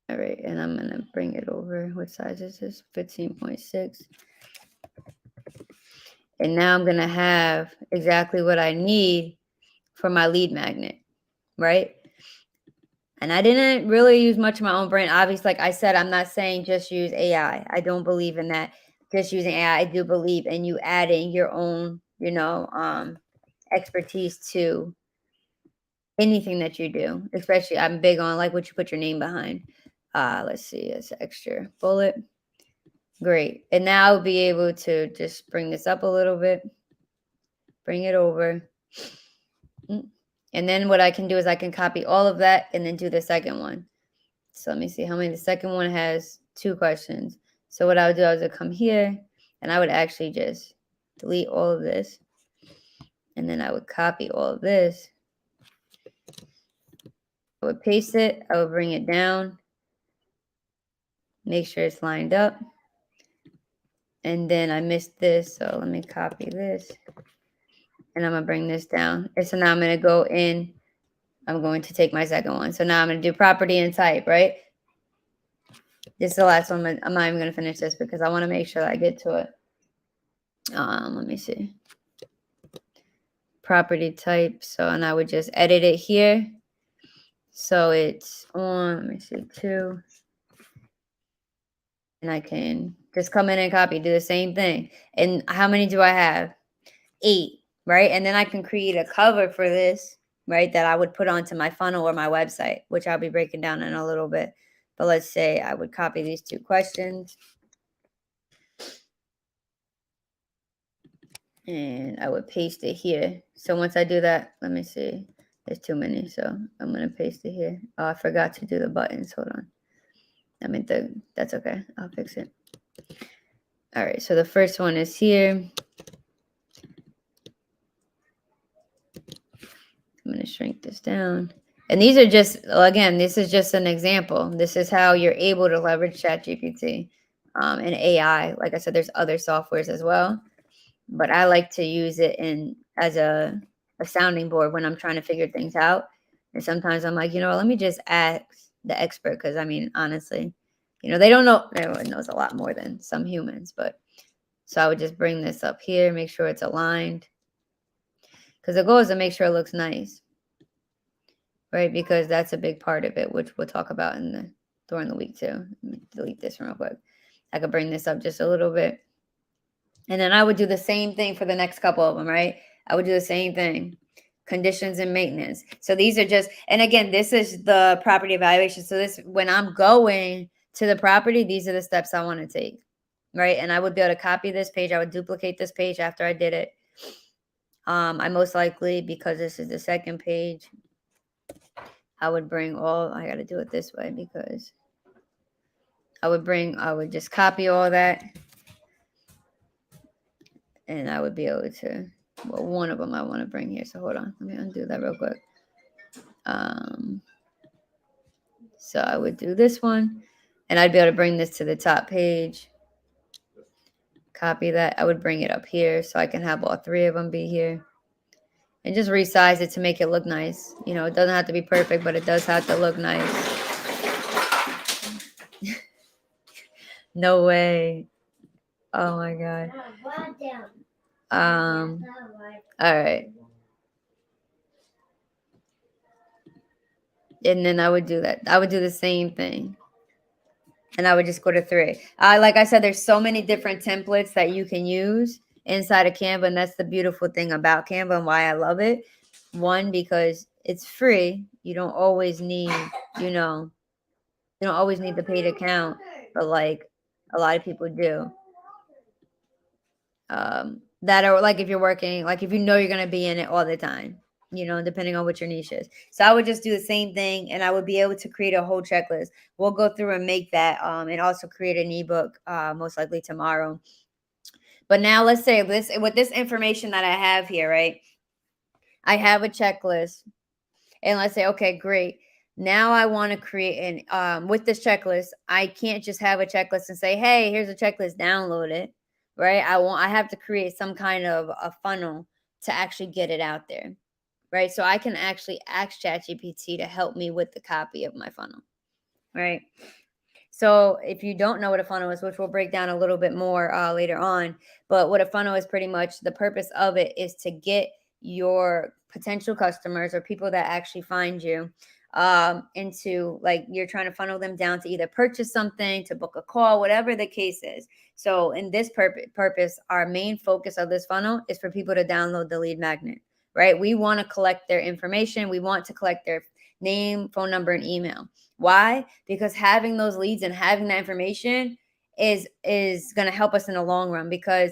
All right, and I'm going to bring it over. What size is this? 15.6. And now I'm going to have exactly what I need for my lead magnet, right? And I didn't really use much of my own brain. Obviously, like I said, I'm not saying just use AI. I don't believe in that. Just using AI, I do believe in you adding your own, expertise to anything that you do. Especially, I'm big on like what you put your name behind. Let's see, it's an extra bullet. Great. And now I'll be able to just bring this up a little bit. Bring it over. And then what I can do is I can copy all of that and then do the second one. So let me see how many. The second one has 2 questions. So what I would do, I would come here and I would actually just delete all of this. And then I would copy all of this. I would paste it. I would bring it down. Make sure it's lined up. And then I missed this. So let me copy this. And I'm going to bring this down. And so now I'm going to go in. I'm going to take my second one. So now I'm going to do property and type, right? This is the last one. I'm not even going to finish this because I want to make sure I get to it. Let me see. Property type. So, and I would just edit it here. So it's on, let me see, 2. And I can just come in and copy, do the same thing. And how many do I have? 8, right? And then I can create a cover for this, right, that I would put onto my funnel or my website, which I'll be breaking down in a little bit. But let's say I would copy these 2 questions. And I would paste it here. So once I do that, let me see. There's too many, so I'm going to paste it here. Oh, I forgot to do the buttons. Hold on. That's okay. I'll fix it. All right, so the first one is here. I'm going to shrink this down. And these are just, again, this is just an example. This is how you're able to leverage ChatGPT and AI. Like I said, there's other softwares as well. But I like to use it as a a sounding board when I'm trying to figure things out. And sometimes I'm like, let me just ask the expert, because I mean, honestly, they don't know. Everyone knows a lot more than some humans, but so I would just bring this up here, make sure it's aligned, because the goal is to make sure it looks nice, right? Because that's a big part of it, which we'll talk about during the week too. Let me delete this real quick. I could bring this up just a little bit. And then I would do the same thing for the next couple of them, right? I would do the same thing. Conditions and maintenance. So these are just, and again, this is the property evaluation. So this, when I'm going to the property, these are the steps I want to take, right? And I would be able to copy this page. I would duplicate this page after I did it. I most likely, because this is the second page, I would bring I got to do it this way, because I would just copy all that. And I would be able to, well, one of them I want to bring here. So hold on, let me undo that real quick. So I would do this one, and I'd be able to bring this to the top page. Copy that. I would bring it up here so I can have all three of them be here. And just resize it to make it look nice. It doesn't have to be perfect, but it does have to look nice. No way. Oh my God. All right. And then I would do that. I would do the same thing. And I would just go to 3. Like I said, there's so many different templates that you can use inside of Canva. And that's the beautiful thing about Canva and why I love it. One, because it's free. You don't always need, you don't always need the paid account, but like a lot of people do. That are like, if you're working, like if you're going to be in it all the time, depending on what your niche is. So I would just do the same thing, and I would be able to create a whole checklist. We'll go through and make that, and also create an ebook, most likely tomorrow. But now let's say with this information that I have here, right? I have a checklist, and let's say, okay, great. Now I want to create with this checklist, I can't just have a checklist and say, hey, here's a checklist, download it, right? I have to create some kind of a funnel to actually get it out there, right? So I can actually ask ChatGPT to help me with the copy of my funnel, right? So if you don't know what a funnel is, which we'll break down a little bit more later on, but what a funnel is, pretty much the purpose of it is to get your potential customers or people that actually find you into, like, you're trying to funnel them down to either purchase something, to book a call, whatever the case is. So in this purpose, our main focus of this funnel is for people to download the lead magnet, right? We want to collect their information. We want to collect their name, phone number, and email. Why? Because having those leads and having that information is going to help us in the long run, because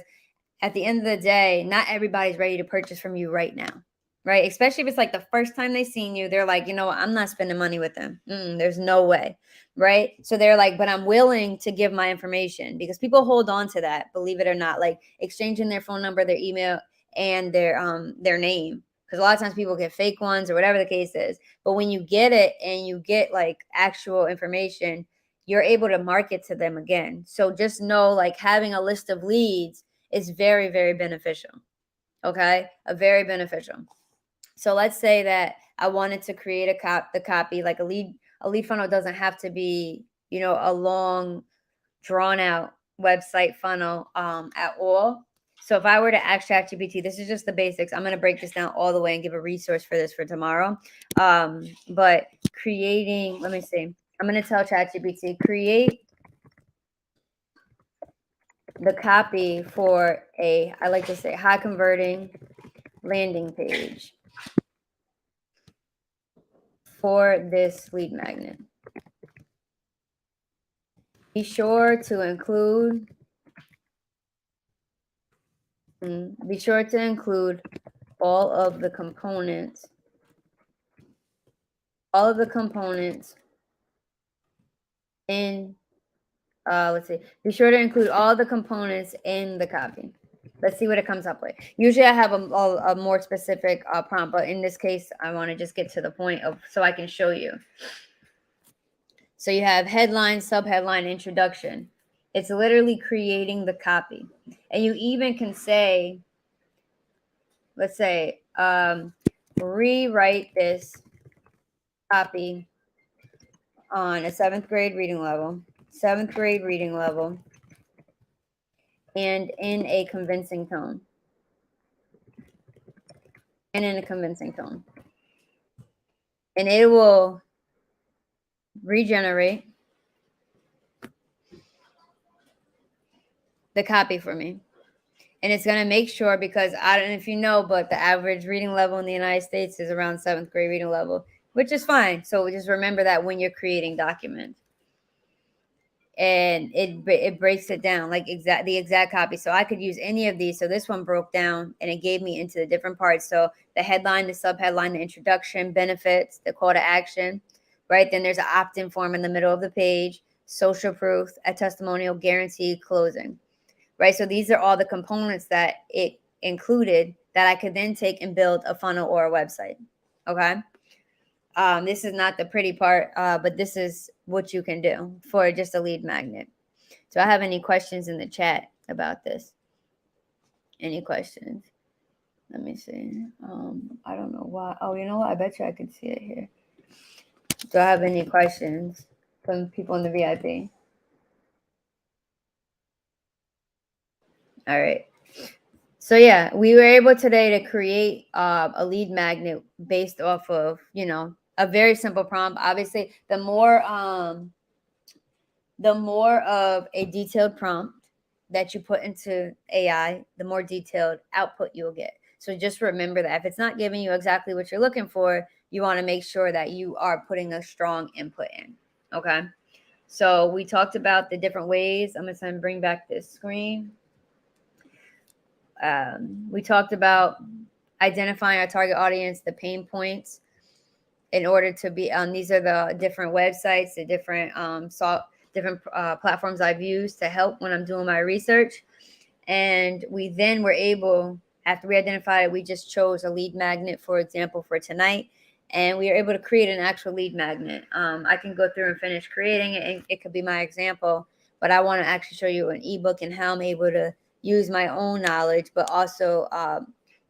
at the end of the day, not everybody's ready to purchase from you right now, right? Especially if it's like the first time they've seen you, they're like, I'm not spending money with them. There's no way, right? So they're like, but I'm willing to give my information, because people hold on to that, believe it or not, like exchanging their phone number, their email, and their name. Because a lot of times people get fake ones or whatever the case is. But when you get it and you get like actual information, you're able to market to them again. So just know, like, having a list of leads is very, very beneficial. Okay? Very beneficial. So let's say that I wanted to create the copy, like a lead funnel doesn't have to be, a long, drawn out website funnel at all. So if I were to ask ChatGPT, this is just the basics. I'm going to break this down all the way and give a resource for this for tomorrow. But creating, let me see. I'm going to tell ChatGPT, create the copy for I like to say, high converting landing page for this lead magnet. Be sure to include all of the components in, let's see, be sure to include all the components in the copy. Let's see what it comes up with. Usually I have a more specific prompt, but in this case, I want to just get to the point so I can show you. So you have headline, subheadline, introduction. It's literally creating the copy. And you even can say, let's say, rewrite this copy on a 7th grade reading level, and in a convincing tone. And it will regenerate the copy for me. And it's going to make sure, because I don't know if you know, but the average reading level in the United States is around 7th grade reading level, which is fine. So just remember that when you're creating documents. And it breaks it down like the exact copy. So I could use any of these. So this one broke down and it gave me into the different parts. So the headline, the subheadline, the introduction, benefits, the call to action, right? Then there's an opt-in form in the middle of the page, social proof, a testimonial, guarantee, closing, right? So these are all the components that it included that I could then take and build a funnel or a website. Okay. This is not the pretty part, but this is what you can do for just a lead magnet. Do I have any questions in the chat about this? Any questions? Let me see. I don't know why. Oh, you know what? I bet you I could see it here. Do I have any questions from people in the VIP? All right. So yeah, we were able today to create a lead magnet based off of, a very simple prompt. Obviously, the more of a detailed prompt that you put into AI, the more detailed output you'll get. So just remember that if it's not giving you exactly what you're looking for, you want to make sure that you are putting a strong input in. Okay. So we talked about the different ways. I'm going to bring back this screen. We talked about identifying our target audience, the pain points, in order to be on. These are the different websites, the different different platforms I've used to help when I'm doing my research. And we then were able, after we identified it, we just chose a lead magnet, for example, for tonight. And we were able to create an actual lead magnet. I can go through and finish creating it, and it could be my example, but I want to actually show you an ebook and how I'm able to use my own knowledge, but also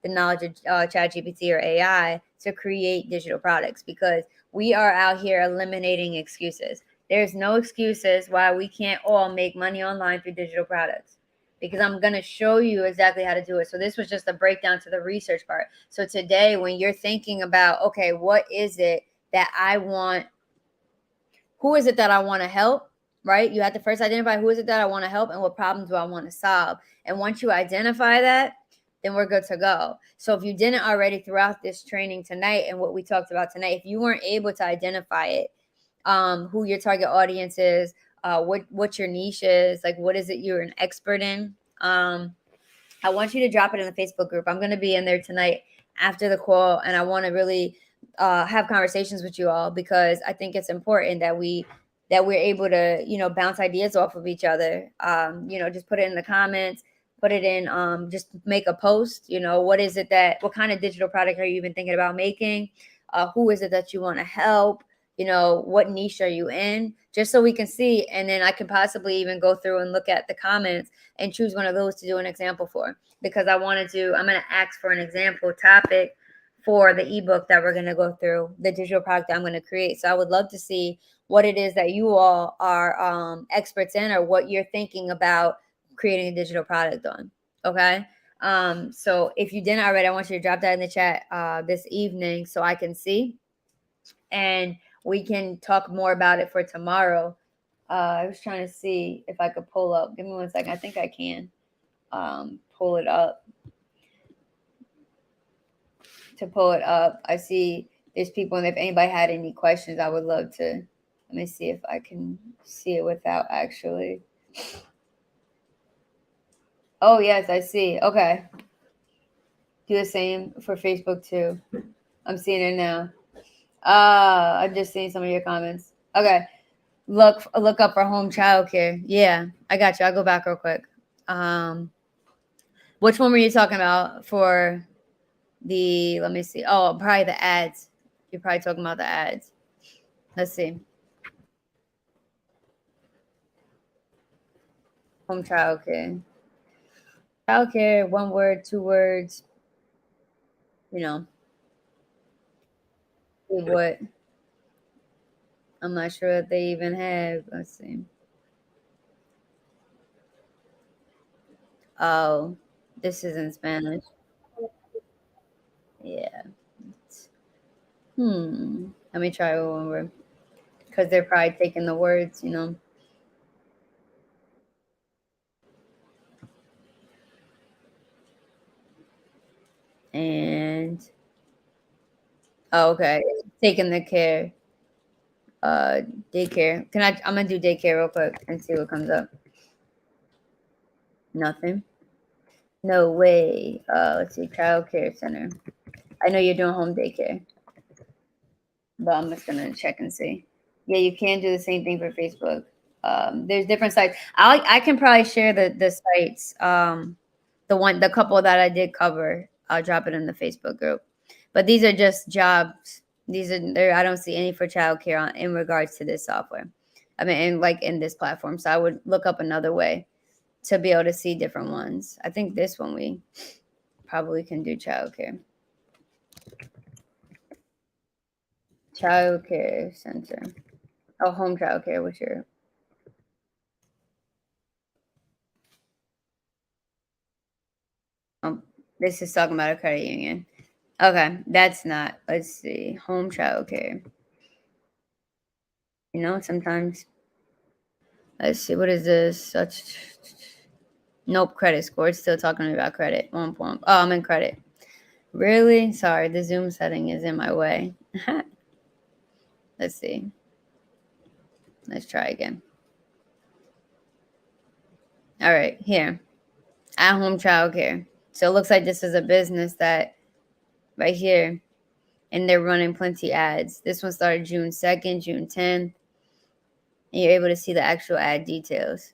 the knowledge of ChatGPT or AI to create digital products, because we are out here eliminating excuses. There's no excuses why we can't all make money online through digital products, because I'm going to show you exactly how to do it. So this was just a breakdown to the research part. So today, when you're thinking about, okay, what is it that I want? Who is it that I want to help? Right? You have to first identify who is it that I want to help and what problems do I want to solve. And once you identify that, then we're good to go. So if you didn't already throughout this training tonight and what we talked about tonight, if you weren't able to identify it, who your target audience is, what your niche is, like what is it you're an expert in, I want you to drop it in the Facebook group. I'm going to be in there tonight after the call, and I want to really have conversations with you all, because I think it's important that we're able to bounce ideas off of each other. Just put it in the comments, put it in, just make a post. What kind of digital product are you even thinking about making? Who is it that you want to help? What niche are you in, just so we can see. And then I can possibly even go through and look at the comments and choose one of those to do an example for, because I'm going to ask for an example topic for the ebook that we're going to go through, the digital product that I'm going to create. So I would love to see what it is that you all are experts in, or what you're thinking about creating a digital product on. Okay. So if you didn't already, I want you to drop that in the chat this evening so I can see, and we can talk more about it for tomorrow. I was trying to see if I could pull up. Give me 1 second. I think I can pull it up. To pull it up, I see there's people, and if anybody had any questions, I would love to. Let me see if I can see it without actually. Oh, yes, I see. Okay. Do the same for Facebook too. I'm seeing it now. I'm just seeing some of your comments. Okay. Look up for home childcare. Yeah, I got you. I'll go back real quick. Which one were you talking about for the, let me see. Oh, probably the ads. You're probably talking about the ads. Let's see. Home childcare. Childcare, 1 word, 2 words. see what. I'm not sure that they even have. Let's see. Oh, this is in Spanish. Yeah. Let me try one more. Because they're probably taking the words, you know. And okay. Taking the care. Daycare. I'm gonna do daycare real quick and see what comes up. Nothing. No way. Let's see, child care center. I know you're doing home daycare, but I'm just gonna check and see. Yeah, you can do the same thing for Facebook. There's different sites. I can probably share the sites. The couple that I did cover. I'll drop it in the Facebook group. But these are just jobs. These are there. I don't see any for childcare in regards to this software. I mean, in this platform. So I would look up another way to be able to see different ones. I think this one we probably can do childcare. Childcare center. Oh, home childcare. What's your? This is talking about a credit union. Okay, that's not. Let's see. Home childcare. You know, sometimes. Let's see. What is this? Such. Nope. Credit score. It's still talking to me about credit. 1 point. Oh, I'm in credit. Really? Sorry. The Zoom setting is in my way. Let's see. Let's try again. All right. Here. At home childcare. So it looks like this is a business that right here. And they're running plenty ads. This one started June 2nd, June 10th. And you're able to see the actual ad details.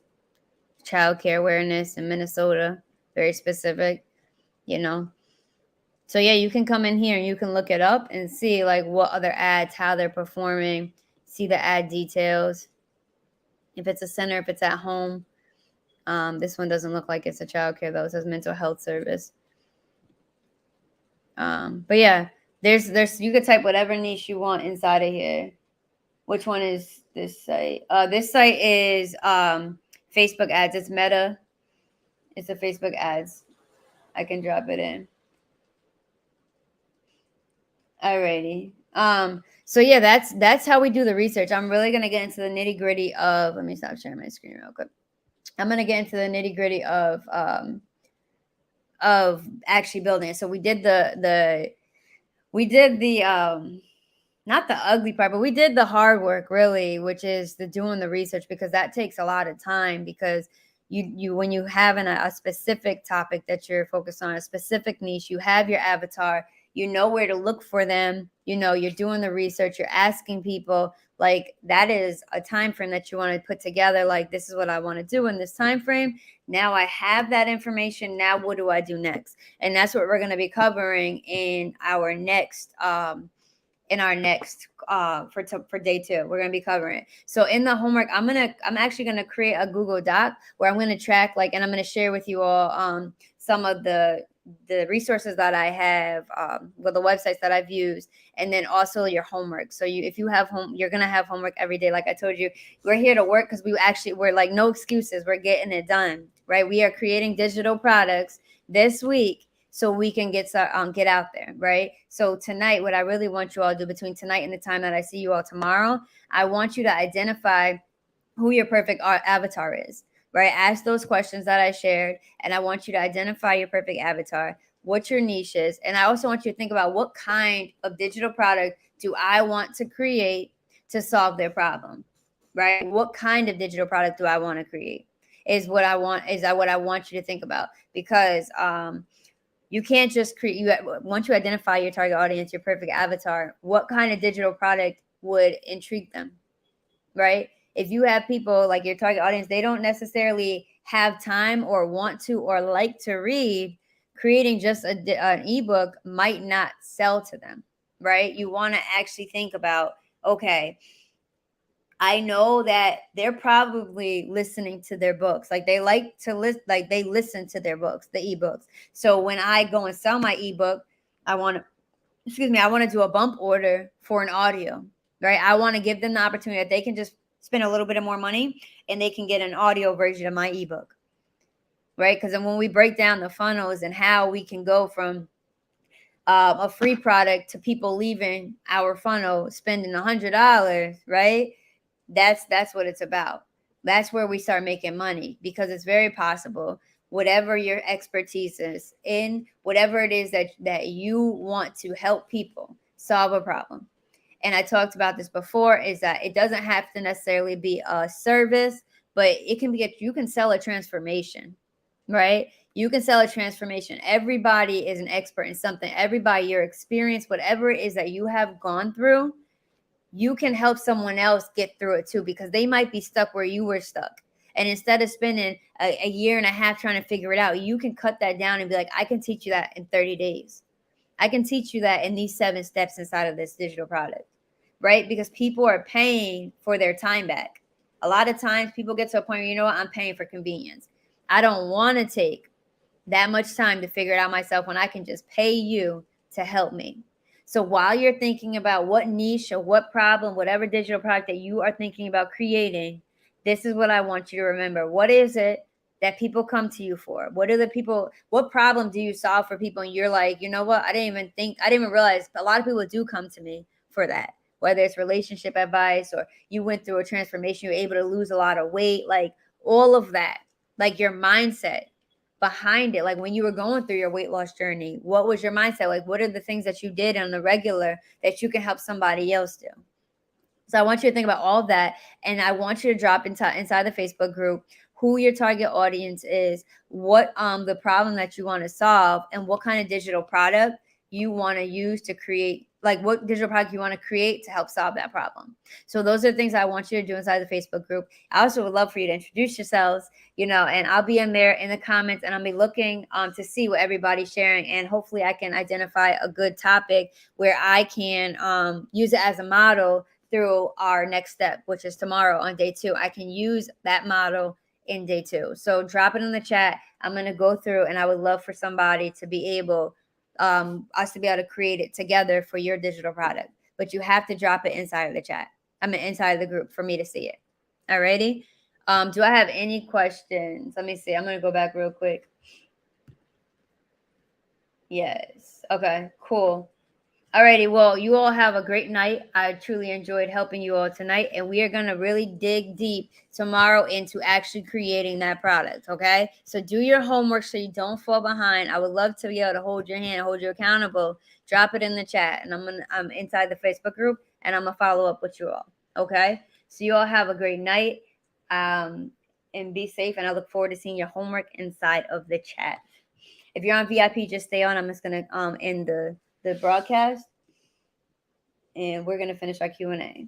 Child care awareness in Minnesota, very specific, you know. So yeah, you can come in here and you can look it up and see like what other ads, how they're performing, see the ad details. If it's a center, if it's at home. This one doesn't look like it's a child care though. It says mental health service. But yeah, there's you could type whatever niche you want inside of here. Which one is this site? This site is Facebook ads. It's Meta. It's a Facebook ads. I can drop it in. Alrighty. So yeah, that's how we do the research. I'm really gonna get into the nitty gritty of. Let me stop sharing my screen real quick. I'm gonna get into the nitty gritty of actually building it. So we did the not the ugly part, but we did the hard work really, which is the doing the research because that takes a lot of time because you when you have a specific topic that you're focused on, a specific niche, you have your avatar, you know where to look for them, you know, you're doing the research, you're asking people, like that is a time frame that you want to put together, like this is what I want to do in this time frame. Now I have that information. Now what do I do next? And that's what we're going to be covering in our next for day 2. We're going to be covering it. So in the homework, I'm actually going to create a Google Doc where I'm going to track and I'm going to share with you all some of the resources that I have, with the websites that I've used, and then also your homework. So if you have you're going to have homework every day. Like I told you, we're here to work because we're like no excuses. We're getting it done, right? We are creating digital products this week so we can get out there, right? So tonight, what I really want you all to do between tonight and the time that I see you all tomorrow, I want you to identify who your perfect avatar is, right? Ask those questions that I shared, and I want you to identify your perfect avatar, what your niche is, and I also want you to think about what kind of digital product do I want to create to solve their problem, right? What kind of digital product do I want to create is what I want you to think about because you can't just create. Once you identify your target audience, your perfect avatar, what kind of digital product would intrigue them, right? If you have people like your target audience, they don't necessarily have time or want to or like to read, creating just an ebook might not sell to them, right? You want to actually think about, okay, I know that they're probably listening to their books. Like they like to listen, like they listen to their books, the ebooks. So when I go and sell my ebook, I want I want to do a bump order for an audio, right? I want to give them the opportunity that they can just spend a little bit of more money and they can get an audio version of my ebook, right? Because then when we break down the funnels and how we can go from a free product to people leaving our funnel spending $100, right? That's what it's about. That's where we start making money, because it's very possible, whatever your expertise is in, whatever it is that you want to help people solve a problem. And I talked about this before, is that it doesn't have to necessarily be a service, but it can be you can sell a transformation, right? You can sell a transformation. Everybody is an expert in something. Everybody, your experience, whatever it is that you have gone through, you can help someone else get through it too, because they might be stuck where you were stuck. And instead of spending a year and a half trying to figure it out, you can cut that down and be like, I can teach you that in 30 days. I can teach you that in these 7 steps inside of this digital product, right? Because people are paying for their time back. A lot of times people get to a point where, you know what, I'm paying for convenience. I don't want to take that much time to figure it out myself when I can just pay you to help me. So while you're thinking about what niche or what problem, whatever digital product that you are thinking about creating, this is what I want you to remember. What is it that people come to you for? What problem do you solve for people? And you're like, you know what? I didn't even realize a lot of people do come to me for that. Whether it's relationship advice or you went through a transformation, you're able to lose a lot of weight, like all of that, like your mindset behind it. Like when you were going through your weight loss journey, what was your mindset? Like, what are the things that you did on the regular that you can help somebody else do? So I want you to think about all of that. And I want you to drop inside the Facebook group who your target audience is, what the problem that you want to solve, and what kind of digital product you want to use to create, like what digital product you want to create to help solve that problem. So those are the things I want you to do inside the Facebook group. I also would love for you to introduce yourselves, and I'll be in there in the comments, and I'll be looking to see what everybody's sharing, and hopefully I can identify a good topic where I can use it as a model through our next step, which is tomorrow on day 2. I can use that model in day 2. So drop it in the chat. I'm going to go through, and I would love for somebody to be able, us to be able to create it together for your digital product. But you have to drop it inside of the chat. Inside of the group for me to see it. Alrighty. Do I have any questions? Let me see. I'm going to go back real quick. Yes. Okay, cool. Alrighty, well, you all have a great night. I truly enjoyed helping you all tonight, and we are going to really dig deep tomorrow into actually creating that product, okay? So do your homework so you don't fall behind. I would love to be able to hold your hand, hold you accountable. Drop it in the chat, and I'm inside the Facebook group, and I'm going to follow up with you all, okay? So you all have a great night, and be safe, and I look forward to seeing your homework inside of the chat. If you're on VIP, just stay on. I'm just going to end the broadcast, and we're going to finish our Q&A.